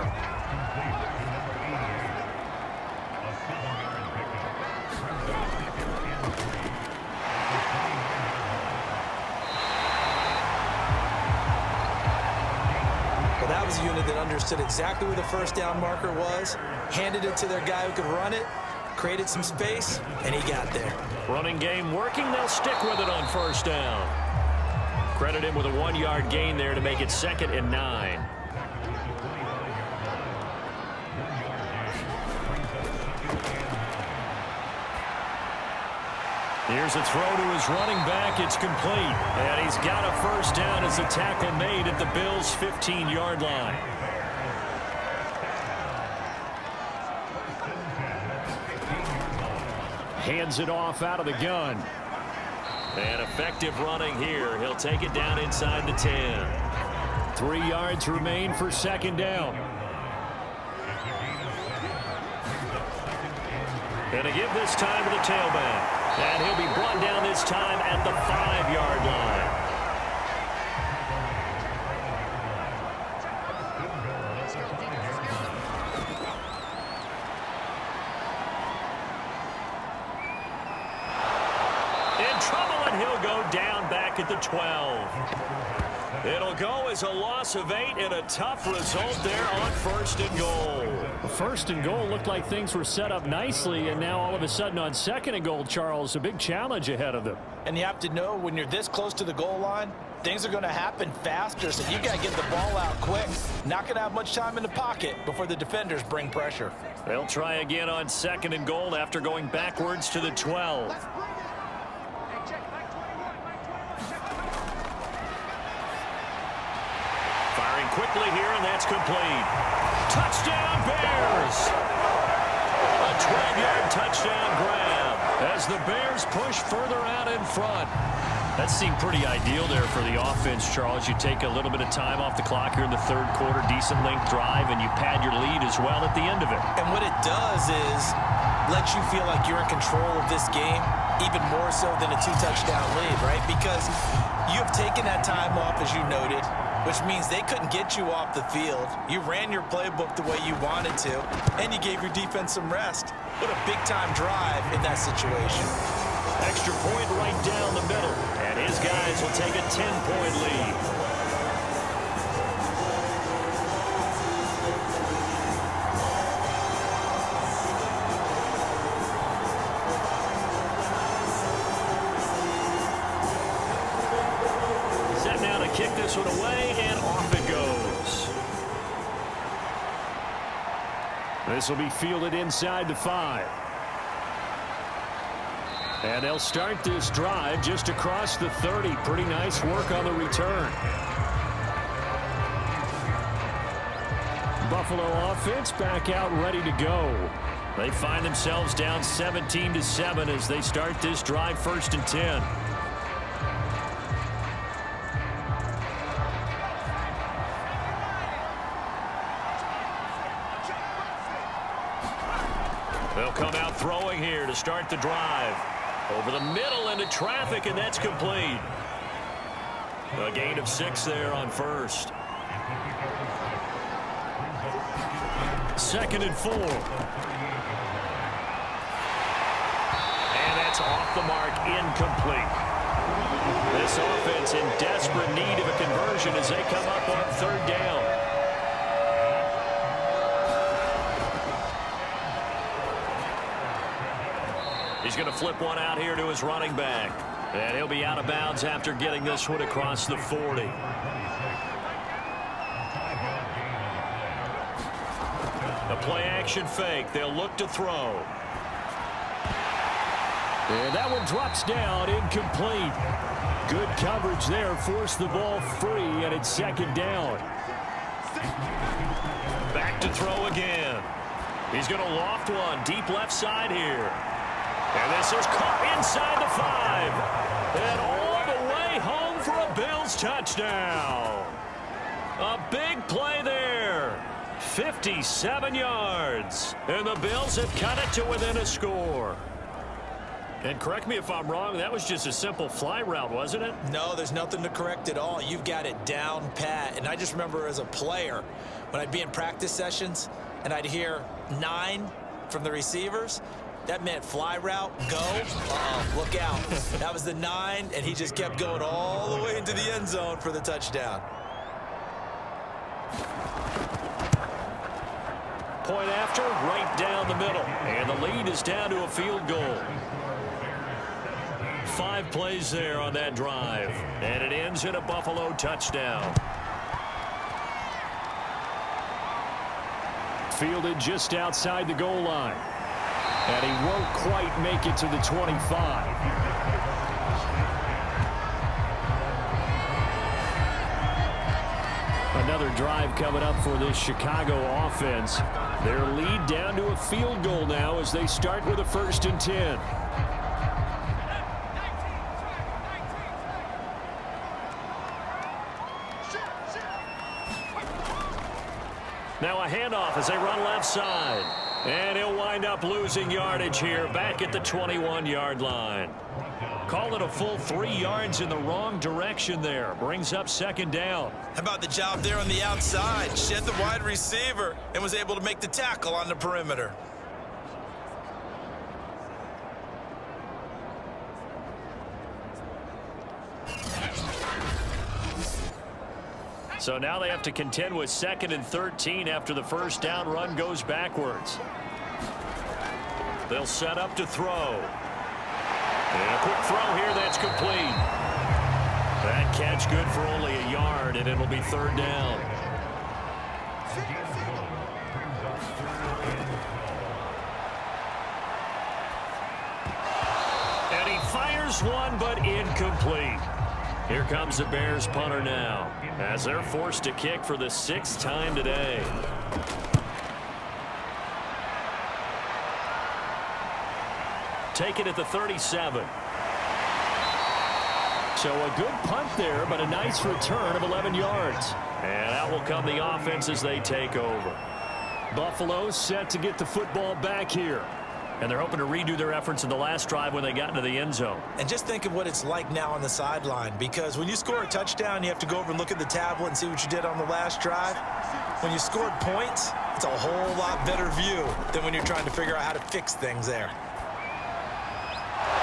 S3: Well, that was a unit that understood exactly where the first down marker was, handed it to their guy who could run it, created some space, and he got there.
S2: Running game working. They'll stick with it on first down. Credit him with a 1-yard gain there to make it 2nd and 9. Here's a throw to his running back. It's complete. And he's got a first down as the tackle made at the Bills' 15-yard line. Hands it off out of the gun. And effective running here. He'll take it down inside the 10. 3 yards remain for 2nd down. And to give this time to the tailback. And he'll be brought down this time at the 5-yard line. In trouble, and he'll go down back at the 12. It'll go as a loss of 8 and a tough result there on 1st and goal. 1st and goal looked like things were set up nicely, and now all of a sudden on 2nd and goal, Charles, a big challenge ahead of them.
S4: And you have to know when you're this close to the goal line, things are going to happen faster, so you got to get the ball out quick. Not going to have much time in the pocket before the defenders bring pressure.
S2: They'll try again on 2nd and goal after going backwards to the 12. Firing quickly here, and that's complete. Touchdown, Bears! A 12-yard touchdown grab as the Bears push further out in front. That seemed pretty ideal there for the offense, Charles. You take a little bit of time off the clock here in the 3rd quarter, decent length drive, and you pad your lead as well at the end of it.
S3: And what it does is let you feel like you're in control of this game, even more so than a 2-touchdown lead, right? Because you have taken that time off, as you noted, which means they couldn't get you off the field. You ran your playbook the way you wanted to, and you gave your defense some rest. What a big-time drive in that situation.
S2: Extra point right down the middle, and his guys will take a 10-point lead. Set now to kick this one away, and off it goes. This will be fielded inside the 5. And they'll start this drive just across the 30. Pretty nice work on the return. Buffalo offense back out ready to go. They find themselves down 17-7 as they start this drive 1st and 10. They'll come out throwing here to start the drive. Over the middle into traffic, and that's complete. A gain of 6 there on 1st. 2nd and 4. And that's off the mark, incomplete. This offense in desperate need of a conversion as they come up on 3rd down. He's going to flip one out here to his running back. And he'll be out of bounds after getting this one across the 40. A play-action fake. They'll look to throw. And that one drops down, incomplete. Good coverage there, forced the ball free, and it's second down. Back to throw again. He's going to loft one deep left side here. And this is caught inside the 5. And all the way home for a Bills touchdown. A big play there. 57 yards. And the Bills have cut it to within a score. And correct me if I'm wrong, that was just a simple fly route, wasn't it?
S3: No, there's nothing to correct at all. You've got it down pat. And I just remember as a player, when I'd be in practice sessions and I'd hear 9 from the receivers, that meant fly route, go. Look out. That was the 9, and he just kept going all the way into the end zone for the touchdown.
S2: Point after, right down the middle. And the lead is down to a field goal. 5 plays there on that drive. And it ends in a Buffalo touchdown. Fielded just outside the goal line. And he won't quite make it to the 25. Another drive coming up for this Chicago offense. Their lead down to a field goal now as they start with a 1st and 10. Now a handoff as they run left side. And he'll wind up losing yardage here back at the 21-yard line. Call it a full 3 yards in the wrong direction there. Brings up second down.
S3: How about the job there on the outside? Shed the wide receiver and was able to make the tackle on the perimeter.
S2: So now they have to contend with 2nd and 13 after the first down run goes backwards. They'll set up to throw. And a quick throw here that's complete. That catch good for only a yard, and it'll be 3rd down. And he fires one, but incomplete. Here comes the Bears punter now, as they're forced to kick for the 6th time today. Take it at the 37. So a good punt there, but a nice return of 11 yards. And out will come the offense as they take over. Buffalo set to get the football back here. And they're hoping to redo their efforts in the last drive when they got into the end zone.
S3: And just think of what it's like now on the sideline, because when you score a touchdown, you have to go over and look at the tablet and see what you did on the last drive. When you scored points, it's a whole lot better view than when you're trying to figure out how to fix things there.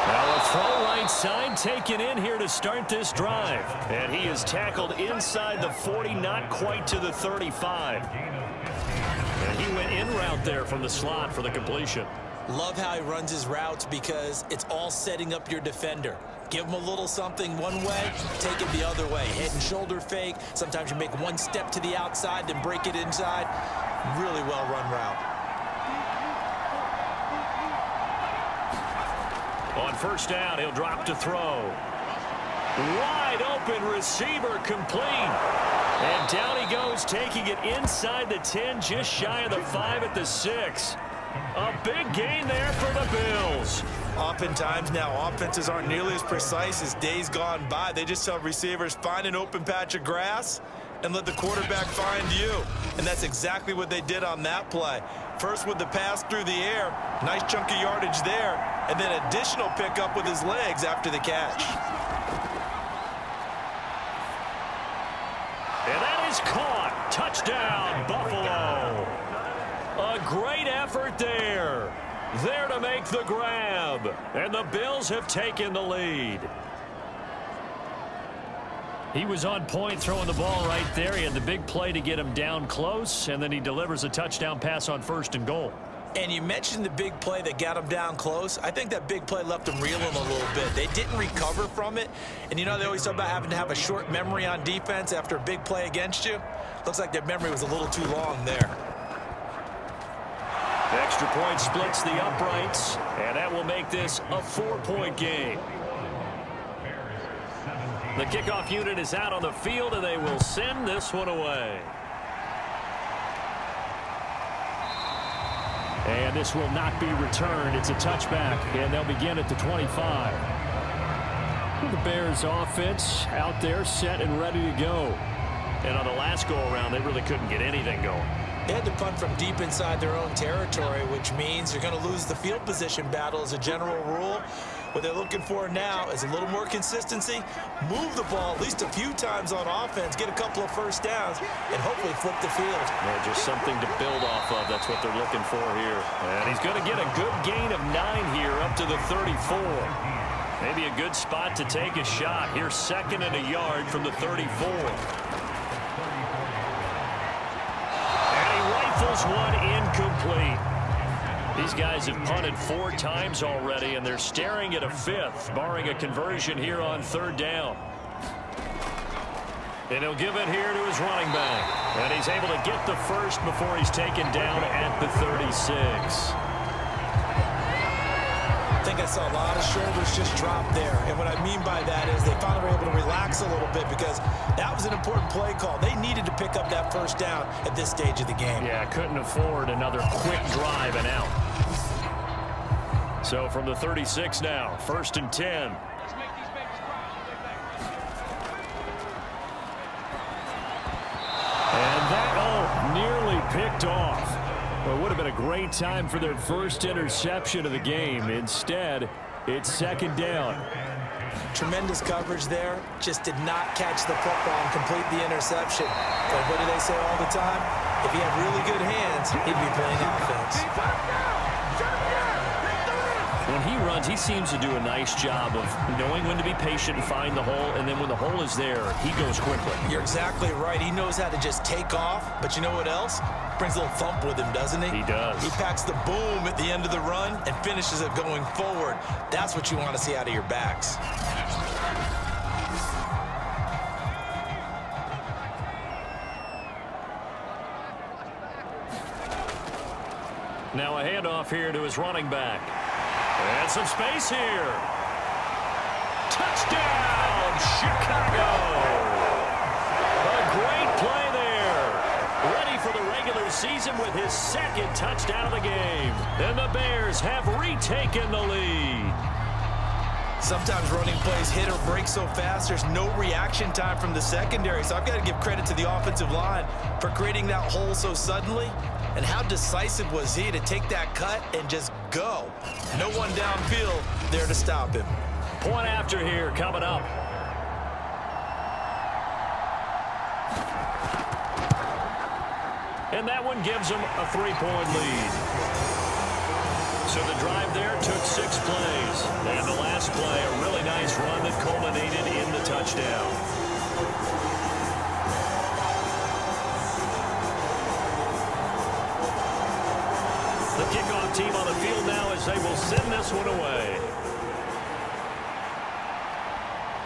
S2: Well, a throw right side taken in here to start this drive. And he is tackled inside the 40, not quite to the 35. And he went in route there from the slot for the completion.
S3: Love how he runs his routes because it's all setting up your defender. Give him a little something one way, take it the other way. Head and shoulder fake. Sometimes you make one step to the outside, then break it inside. Really well run route.
S2: On first down, he'll drop to throw. Wide open receiver complete. And down he goes, taking it inside the 10, just shy of the 5 at the 6. A big gain there for the Bills.
S3: Oftentimes now, offenses aren't nearly as precise as days gone by. They just tell receivers, find an open patch of grass and let the quarterback find you. And that's exactly what they did on that play. First with the pass through the air, nice chunk of yardage there, and then additional pickup with his legs after the catch.
S2: And that is caught. Touchdown, Buffalo. A great effort there. There to make the grab. And the Bills have taken the lead. He was on point throwing the ball right there. He had the big play to get him down close, and then he delivers a touchdown pass on 1st and goal.
S3: And you mentioned the big play that got him down close. I think that big play left him reeling a little bit. They didn't recover from it. And you know, they always talk about having to have a short memory on defense after a big play against you. Looks like their memory was a little too long there.
S2: Extra point splits the uprights, and that will make this a 4-point game. The kickoff unit is out on the field, and they will send this one away. And this will not be returned. It's a touchback, and they'll begin at the 25. The Bears offense out there set and ready to go. And on the last go-around, they really couldn't get anything going.
S4: They had to punt from deep inside their own territory, which means you're going to lose the field position battle as a general rule. What they're looking for now is a little more consistency, move the ball at least a few times on offense, get a couple of first downs, and hopefully flip the field.
S2: Yeah, just something to build off of. That's what they're looking for here. And he's going to get a good gain of 9 here up to the 34. Maybe a good spot to take a shot. Here's 2nd and a yard from the 34. And he rifles one incomplete. These guys have punted 4 times already, and they're staring at a 5th, barring a conversion here on 3rd down. And he'll give it here to his running back. And he's able to get the first before he's taken down at the 36.
S4: I think I saw a lot of shoulders just drop there. And what I mean by that is they finally were able to relax a little bit because that was an important play call. They needed to pick up that first down at this stage of the game.
S2: Yeah, couldn't afford another quick drive and out. So from the 36 now, 1st and 10. And that, nearly picked off. Well, it would have been a great time for their first interception of the game. Instead, it's 2nd down.
S4: Tremendous coverage there. Just did not catch the football and complete the interception. But what do they say all the time? If he had really good hands, he'd be playing offense.
S2: When he runs, he seems to do a nice job of knowing when to be patient and find the hole, and then when the hole is there, he goes quickly.
S4: You're exactly right. He knows how to just take off, but you know what else? Brings a little thump with him, doesn't he?
S2: He does.
S4: He packs the boom at the end of the run and finishes it going forward. That's what you want to see out of your backs.
S2: Now a handoff here to his running back. And some space here. Touchdown, Chicago! A great play there. Ready for the regular season with his 2nd touchdown of the game. And the Bears have retaken the lead.
S4: Sometimes running plays hit or break so fast, there's no reaction time from the secondary. So I've got to give credit to the offensive line for creating that hole so suddenly. And how decisive was he to take that cut and just go? No one downfield there to stop him.
S2: Point after here coming up. And that one gives them a 3-point lead. So the drive there took 6 plays. And the last play, a really nice run that culminated in the touchdown. The kickoff team on the field now as they will send this one away.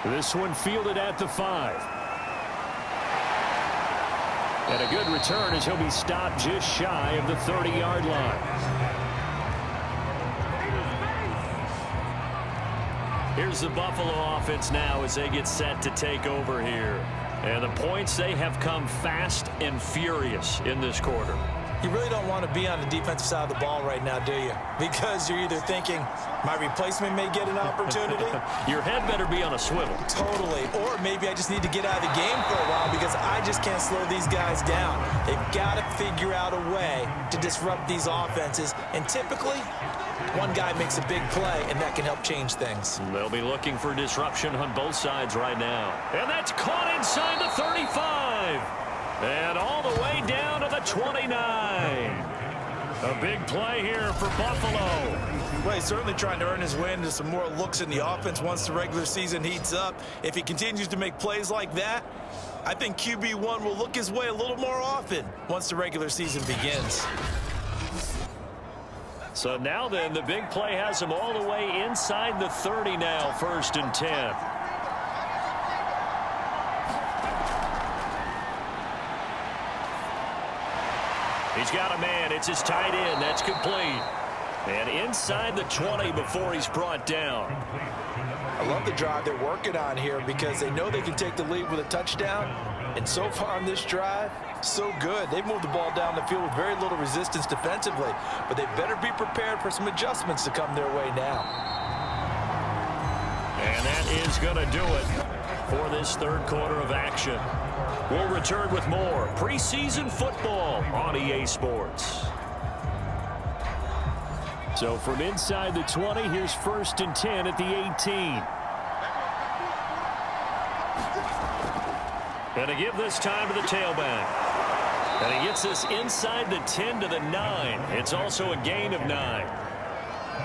S2: This one fielded at the 5. And a good return as he'll be stopped just shy of the 30-yard line. Here's the Buffalo offense now as they get set to take over here. And the points, they have come fast and furious in this quarter.
S4: You really don't want to be on the defensive side of the ball right now, do you? Because you're either thinking, my replacement may get an opportunity.
S2: Your head better be on a swivel.
S4: Totally. Or maybe I just need to get out of the game for a while because I just can't slow these guys down. They've got to figure out a way to disrupt these offenses. And typically, one guy makes a big play, and that can help change things.
S2: They'll be looking for disruption on both sides right now. And that's caught inside the 35. And all the way down to the 29. A big play here for Buffalo.
S4: Well, he's certainly trying to earn his way into some more looks in the offense once the regular season heats up. If he continues to make plays like that, I think QB1 will look his way a little more often once the regular season begins.
S2: So now then, the big play has him all the way inside the 30 now, 1st and 10. He's got a man. It's his tight end. That's complete. And inside the 20 before he's brought down.
S4: I love the drive they're working on here because they know they can take the lead with a touchdown. And so far on this drive, so good. They've moved the ball down the field with very little resistance defensively. But they better be prepared for some adjustments to come their way now.
S2: And that is going to do it for this third quarter of action. We'll return with more preseason football on EA Sports. So from inside the 20, here's 1st and 10 at the 18. And to give this time to the tailback. And he gets this inside the 10 to the 9. It's also a gain of 9.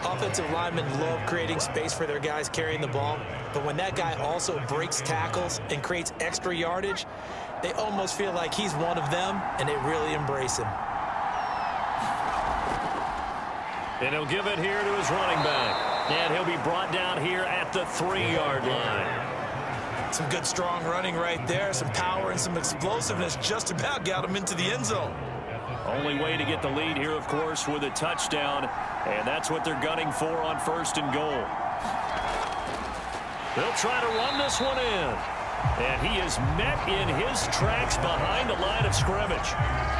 S3: Offensive linemen love creating space for their guys carrying the ball, but when that guy also breaks tackles and creates extra yardage, they almost feel like he's one of them, and they really embrace him.
S2: And he'll give it here to his running back. And he'll be brought down here at the 3-yard line.
S3: Some good, strong running right there, some power and some explosiveness just about got him into the end zone.
S2: Only way to get the lead here, of course, with a touchdown, and that's what they're gunning for on 1st and goal. They'll try to run this one in, and he is met in his tracks behind the line of scrimmage.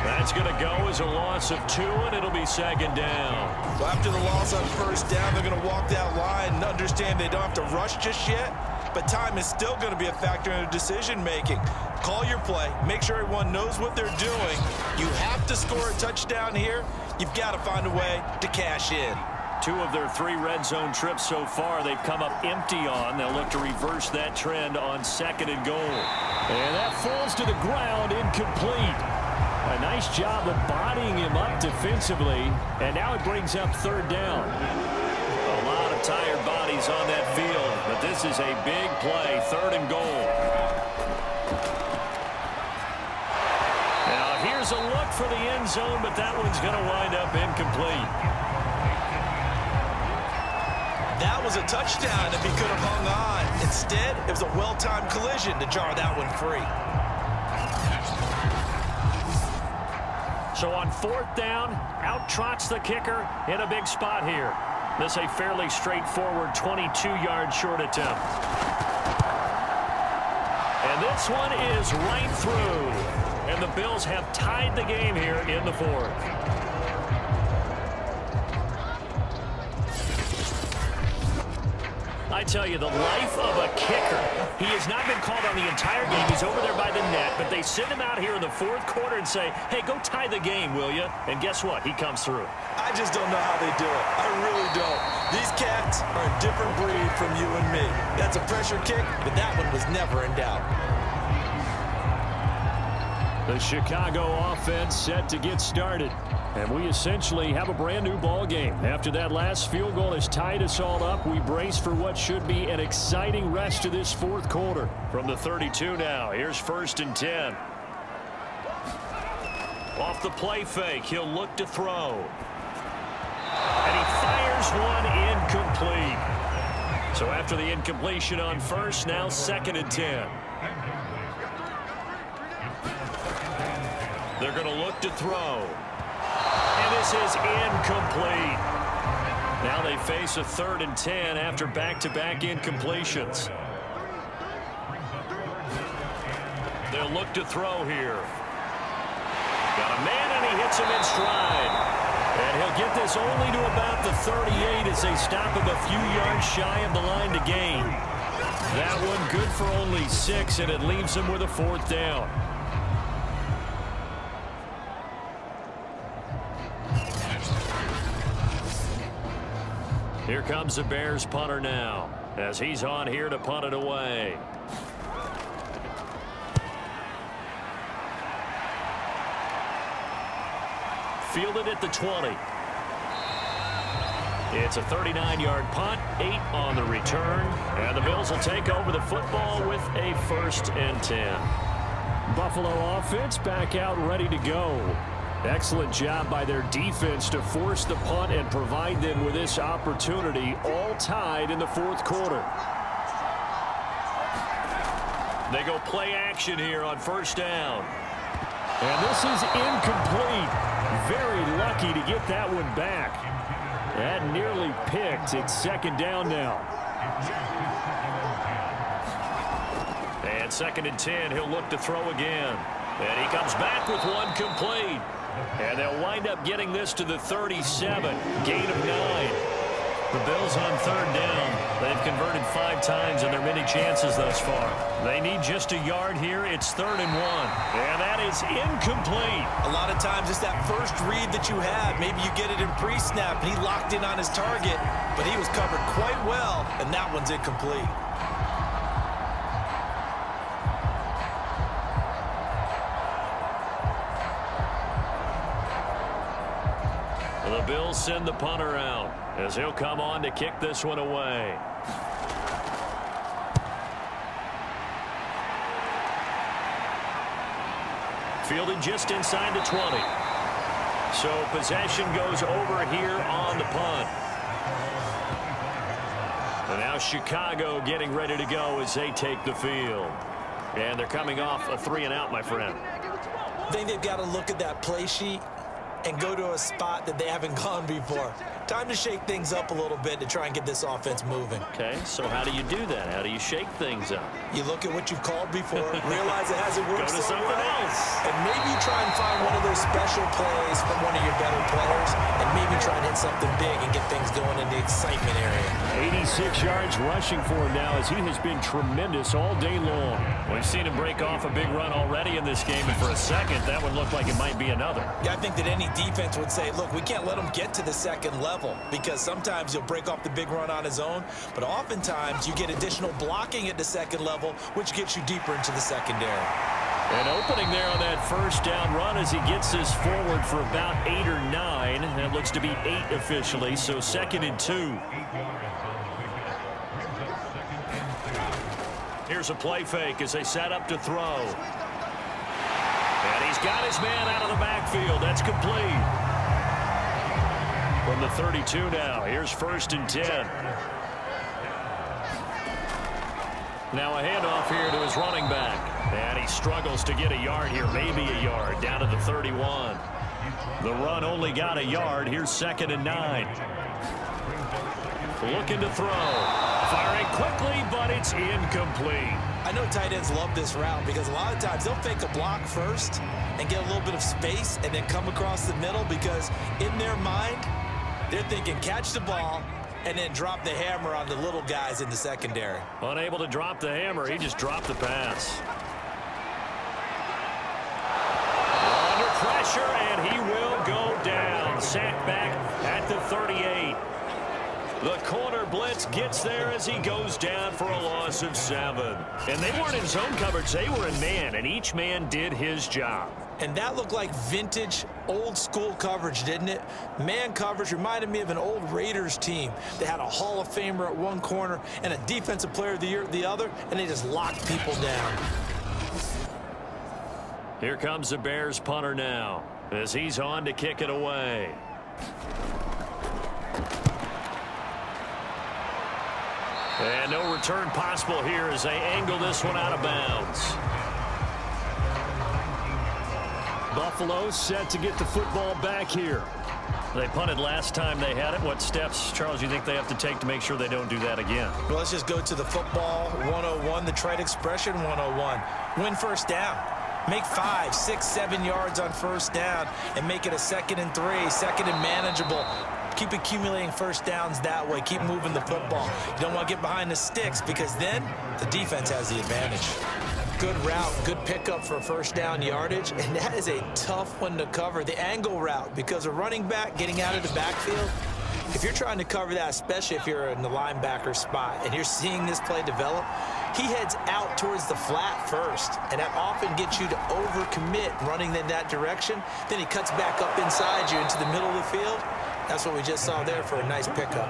S2: That's going to go as a loss of 2, and it'll be 2nd down.
S3: So after the loss on 1st down, they're going to walk that line and understand they don't have to rush just yet, but time is still going to be a factor in their decision-making. Call your play. Make sure everyone knows what they're doing. You have to score a touchdown here. You've got to find a way to cash in.
S2: 2 of their 3 red zone trips so far they've come up empty on. They'll look to reverse that trend on 2nd and goal. And that falls to the ground, incomplete. A nice job of bodying him up defensively. And now it brings up 3rd down. A lot of tired bodies on that field, but this is a big play, 3rd and goal. Now here's a look for the end zone, but that one's going to wind up incomplete.
S3: That was a touchdown if he could have hung on. Instead, it was a well-timed collision to jar that one free.
S2: So on 4th down, out trots the kicker in a big spot here. This a fairly straightforward 22-yard short attempt. And this one is right through. And the Bills have tied the game here in the 4th. I tell you, the life of a kicker. He has not been called on the entire game. He's over there by the net, but they send him out here in the 4th quarter and say, hey, go tie the game, will you? And guess what? He comes through.
S3: I just don't know how they do it. I really don't. These cats are a different breed from you and me. That's a pressure kick, but that one was never in doubt.
S2: The Chicago offense set to get started. And we essentially have a brand new ball game. After that last field goal has tied us all up, we brace for what should be an exciting rest of this 4th quarter. From the 32 now, here's 1st and 10. Off the play fake, he'll look to throw. And he fires one incomplete. So after the incompletion on 1st, now 2nd and 10. They're going to look to throw. And this is incomplete. Now they face a 3rd and 10 after back-to-back incompletions. They'll look to throw here. Got a man, and he hits him in stride. And he'll get this only to about the 38 as they stop him a few yards shy of the line to gain. That one good for only 6, and it leaves him with a 4th down. Here comes the Bears punter now, as he's on here to punt it away. Fielded at the 20. It's a 39-yard punt, 8 on the return, and the Bills will take over the football with a 1st and 10. Buffalo offense back out ready to go. Excellent job by their defense to force the punt and provide them with this opportunity, all tied in the 4th quarter. They go play action here on 1st down. And this is incomplete. Very lucky to get that one back. That nearly picked. It's second down now. And 2nd and 10. He'll look to throw again. And he comes back with one complete. And they'll wind up getting this to the 37. Gain of 9. The Bills on 3rd down. They've converted 5 times in their many chances thus far. They need just a yard here. It's 3rd and 1. And that is incomplete.
S3: A lot of times it's that first read that you have. Maybe you get it in pre-snap, and he locked in on his target, but he was covered quite well, and that one's incomplete.
S2: The Bills send the punter out as he'll come on to kick this one away. Fielded just inside the 20. So possession goes over here on the punt. And now Chicago getting ready to go as they take the field. And they're coming off a 3-and-out, my friend.
S3: I think they've got to look at that play sheet and go to a spot that they haven't gone before. Time to shake things up a little bit to try and get this offense moving.
S2: Okay, so how do you do that? How do you shake things up?
S3: You look at what you've called before, realize it hasn't worked
S2: Go to
S3: so
S2: something
S3: well,
S2: else.
S3: and maybe you try and find one of those special plays from one of your better players, and maybe try and hit something big and get things going in the excitement area.
S2: 86 yards rushing for him now as he has been tremendous all day long. We've seen him break off a big run already in this game, and for a second, that would look like it might be another.
S3: Yeah, I think that any defense would say, look, we can't let him get to the second level, because sometimes he'll break off the big run on his own, but oftentimes you get additional blocking at the second level, which gets you deeper into the secondary.
S2: An opening there on that first down run as he gets this forward for about 8 or 9. That looks to be 8 officially, so 2nd and 2. Here's a play fake as they set up to throw. And he's got his man out of the backfield. That's complete. From the 32 now, here's 1st and 10. Now a handoff here to his running back. And he struggles to get a yard here, maybe a yard, down to the 31. The run only got a yard. Here's 2nd and 9. Looking to throw. Firing quickly, but it's incomplete.
S3: I know tight ends love this route because a lot of times they'll fake a block first and get a little bit of space and then come across the middle because in their mind, they're thinking catch the ball and then drop the hammer on the little guys in the secondary.
S2: Unable to drop the hammer, he just dropped the pass. Under pressure, and he will go down. Sacked back at the 38. The corner blitz gets there as he goes down for a loss of 7. And they weren't in zone coverage, they were in man, and each man did his job.
S3: And that looked like vintage, old-school coverage, didn't it? Man coverage reminded me of an old Raiders team. They had a Hall of Famer at one corner and a Defensive Player of the Year at the other, and they just locked people down.
S2: Here comes the Bears punter now as he's on to kick it away. And no return possible here as they angle this one out of bounds. Buffalo set to get the football back here. They punted last time they had it. What steps, Charles, do you think they have to take to make sure they don't do that again?
S3: Well, let's just go to the football 101, the trite expression 101. Win first down. Make 5, 6, 7 yards on first down and make it a 2nd and 3, 2nd and manageable. Keep accumulating first downs that way. Keep moving the football. You don't want to get behind the sticks because then the defense has the advantage. Good route, good pickup for first down yardage, and that is a tough one to cover. The angle route, because a running back getting out of the backfield, if you're trying to cover that, especially if you're in the linebacker spot and you're seeing this play develop, he heads out towards the flat first, and that often gets you to overcommit running in that direction. Then he cuts back up inside you into the middle of the field. That's what we just saw there for a nice pickup.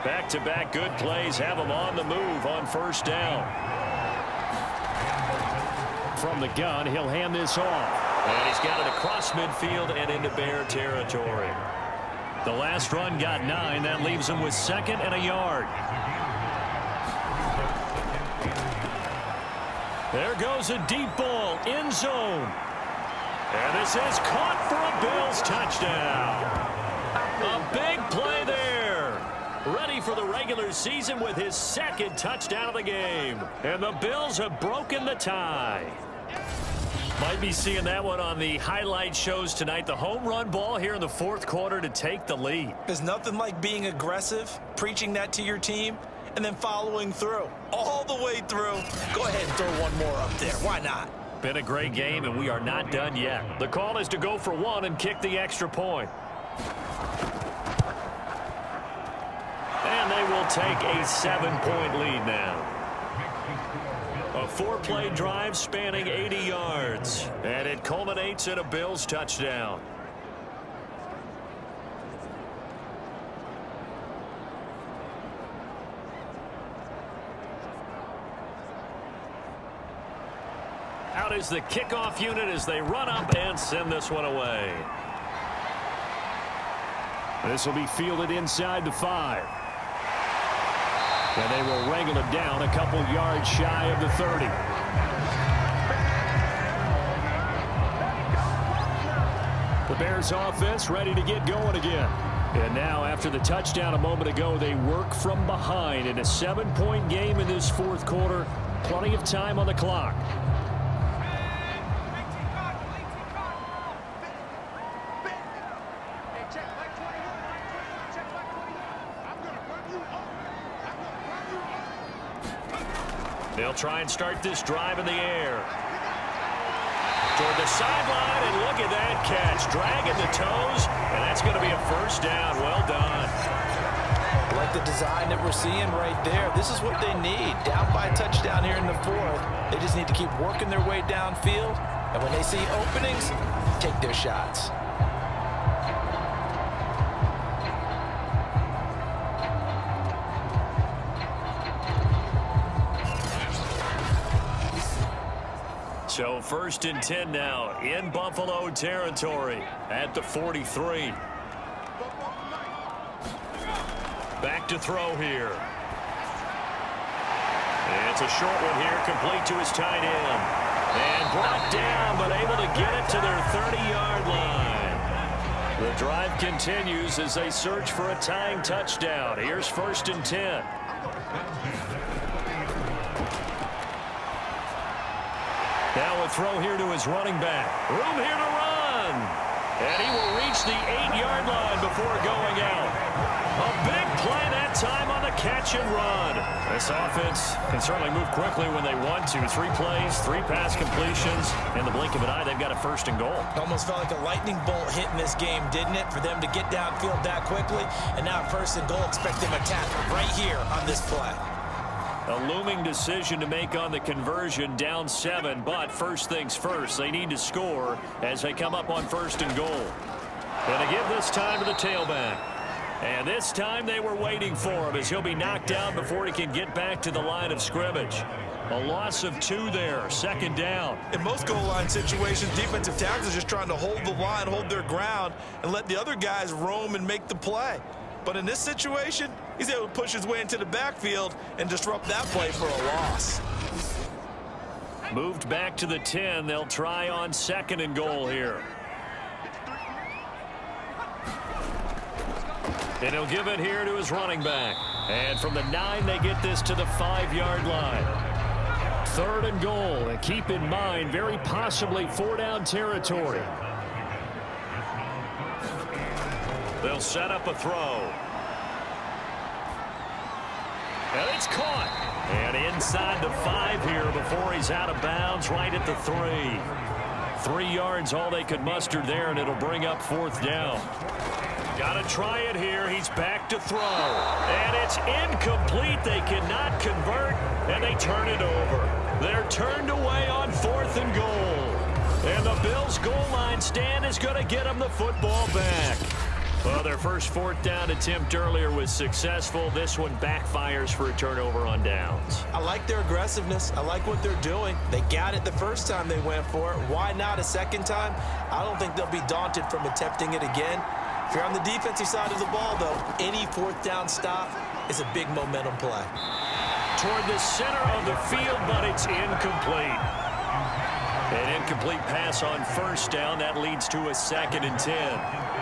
S2: Back-to-back good plays have him on the move on first down. From the gun, he'll hand this off. And he's got it across midfield and into Bear territory. The last run got 9. That leaves him with 2nd and a yard. There goes a deep ball, end zone. And this is caught for a Bills touchdown. A big play there. Ready for the regular season with his second touchdown of the game. And the Bills have broken the tie. Might be seeing that one on the highlight shows tonight. The home run ball here in the fourth quarter to take the lead.
S4: There's nothing like being aggressive, preaching that to your team, and then following through. All the way through. Go ahead and throw one more up there. Why not?
S2: Been a great game, and we are not done yet. The call is to go for one and kick the extra point. And they will take a 7-point lead now. A 4-play drive spanning 80 yards. And it culminates in a Bills touchdown. Out is the kickoff unit as they run up and send this one away. This will be fielded inside the 5. And they will wrangle it down a couple yards shy of the 30. The Bears offense ready to get going again. And now after the touchdown a moment ago, they work from behind in a 7-point game in this fourth quarter. Plenty of time on the clock. They'll try and start this drive in the air. Toward the sideline, and look at that catch. Dragging the toes, and that's going to be a first down. Well done.
S4: Like the design that we're seeing right there. This is what they need. Down by a touchdown here in the fourth. They just need to keep working their way downfield. And when they see openings, take their shots.
S2: So 1st and 10 now in Buffalo territory at the 43. Back to throw here. It's a short one here, complete to his tight end. And brought down, but able to get it to their 30-yard line. The drive continues as they search for a tying touchdown. Here's 1st and 10. Now a throw here to his running back. Room here to run. And he will reach the 8-yard line before going out. A big play that time on the catch and run. This offense can certainly move quickly when they want to. 3 plays, 3 pass completions. In the blink of an eye, they've got a 1st and goal.
S4: Almost felt like a lightning bolt hit in this game, didn't it? For them to get downfield that quickly. And now 1st and goal. Expect them to attack right here on this play.
S2: A looming decision to make on the conversion, down 7, but first things first, they need to score as they come up on 1st and goal. Going to give this time to the tailback. And this time they were waiting for him as he'll be knocked down before he can get back to the line of scrimmage. A loss of 2 there, 2nd down.
S6: In most goal line situations, defensive tackles are just trying to hold the line, hold their ground, and let the other guys roam and make the play. But in this situation, he's able to push his way into the backfield and disrupt that play for a loss.
S2: Moved back to the 10. They'll try on 2nd and goal here. And he'll give it here to his running back. And from the 9, they get this to the 5-yard line. 3rd and goal. And keep in mind, very possibly 4-down territory. They'll set up a throw. And it's caught. And inside the 5 here before he's out of bounds, right at the 3. 3 yards all they could muster there, and it'll bring up 4th down. Got to try it here. He's back to throw. And it's incomplete. They cannot convert, and they turn it over. They're turned away on 4th and goal. And the Bills' goal line stand is going to get them the football back. Well, their first 4th down attempt earlier was successful. This one backfires for a turnover on downs.
S4: I like their aggressiveness. I like what they're doing. They got it the first time they went for it. Why not a second time? I don't think they'll be daunted from attempting it again. If you're on the defensive side of the ball, though, any 4th down stop is a big momentum play.
S2: Toward the center of the field, but it's incomplete. An incomplete pass on first down. That leads to a 2nd and 10.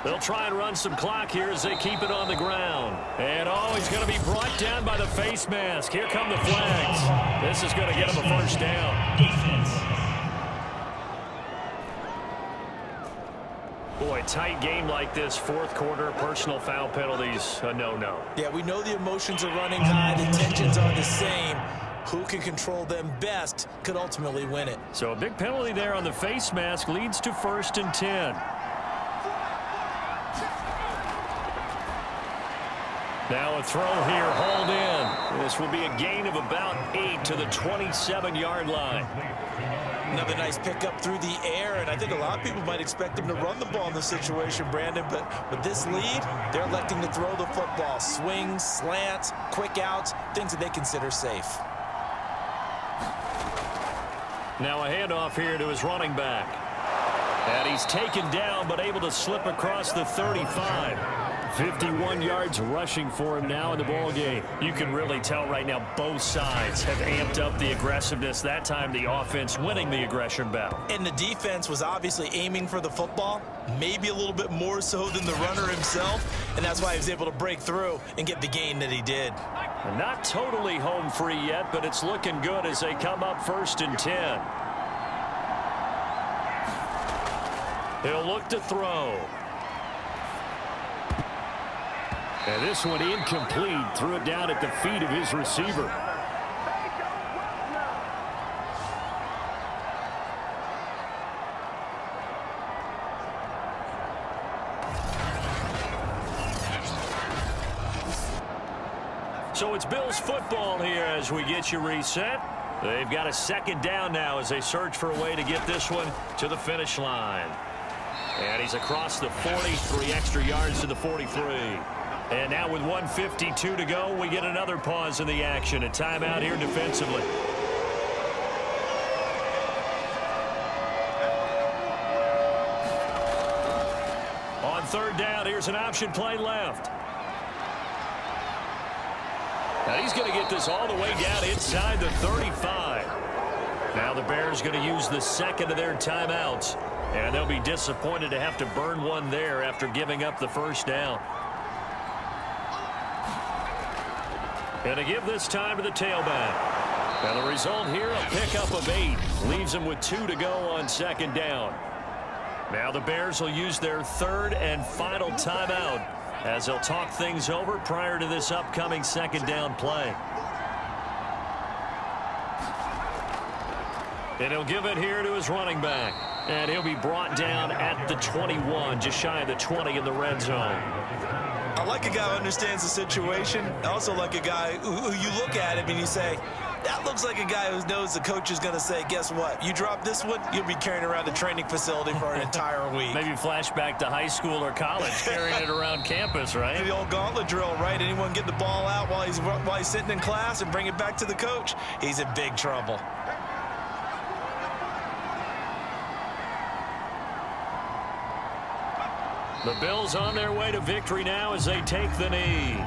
S2: They'll try and run some clock here as they keep it on the ground. And, he's going to be brought down by the face mask. Here come the flags. This is going to get him a first down. Defense. Boy, tight game like this, fourth quarter, personal foul penalties, a no-no.
S3: Yeah, we know the emotions are running high. The tensions are the same. Who can control them best could ultimately win it.
S2: So a big penalty there on the face mask leads to 1st and 10. Now a throw here, hauled in. This will be a gain of about 8 to the 27-yard line.
S3: Another nice pickup through the air, and I think a lot of people might expect them to run the ball in this situation, Brandon, but with this lead, they're electing to throw the football. Swings, slants, quick outs, things that they consider safe.
S2: Now a handoff here to his running back. And he's taken down, but able to slip across the 35. 51 yards rushing for him now in the ball game. You can really tell right now both sides have amped up the aggressiveness. That time the offense winning the aggression battle.
S3: And the defense was obviously aiming for the football, maybe a little bit more so than the runner himself, and that's why he was able to break through and get the gain that he did.
S2: Not totally home free yet, but it's looking good as they come up 1st and 10. He'll look to throw. And this one incomplete. Threw it down at the feet of his receiver. So it's Bills football here as we get you reset. They've got a 2nd down now as they search for a way to get this one to the finish line. And he's across the 40, 3 extra yards to the 43. And now with 1:52 to go, we get another pause in the action. A timeout here defensively. On 3rd down, here's an option play left. Now he's going to get this all the way down inside the 35. Now the Bears going to use the 2nd of their timeouts. And they'll be disappointed to have to burn one there after giving up the 1st down. And to give this time to the tailback. And the result here, a pickup of 8. Leaves them with 2 to go on 2nd down. Now the Bears will use their 3rd and final timeout as they'll talk things over prior to this upcoming 2nd down play. And he'll give it here to his running back. And he'll be brought down at the 21, just shy of the 20 in the red zone.
S3: I like a guy who understands the situation. I also like a guy who you look at him and you say, that looks like a guy who knows the coach is going to say, guess what? You drop this one, you'll be carrying around the training facility for an entire week.
S2: Maybe flashback to high school or college, carrying it around campus, right?
S3: The old gauntlet drill, right? Anyone get the ball out while he's sitting in class and bring it back to the coach? He's in big trouble.
S2: The Bills on their way to victory now as they take the knee.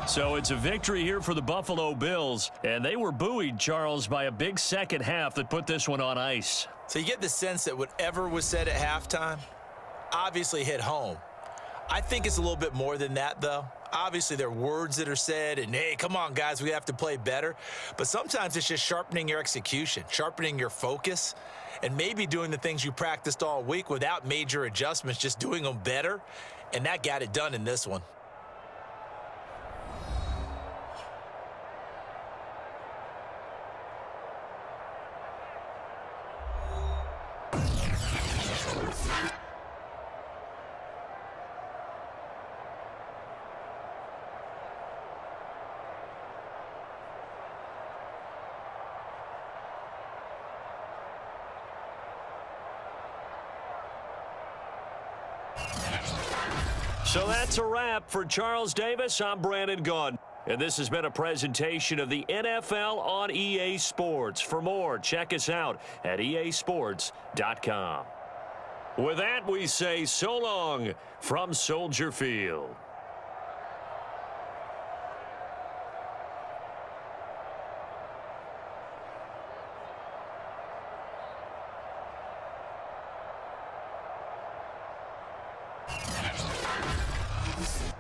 S2: So it's a victory here for the Buffalo Bills, and they were buoyed, Charles, by a big second half that put this one on ice.
S3: So you get the sense that whatever was said at halftime obviously hit home. I think it's a little bit more than that, though. Obviously, there are words that are said, and, hey, come on, guys, we have to play better. But sometimes it's just sharpening your execution, sharpening your focus, and maybe doing the things you practiced all week without major adjustments, just doing them better. And that got it done in this one.
S2: So that's a wrap. For Charles Davis, I'm Brandon Gaudin. And this has been a presentation of the NFL on EA Sports. For more, check us out at easports.com. With that, we say so long from Soldier Field.
S7: Yes.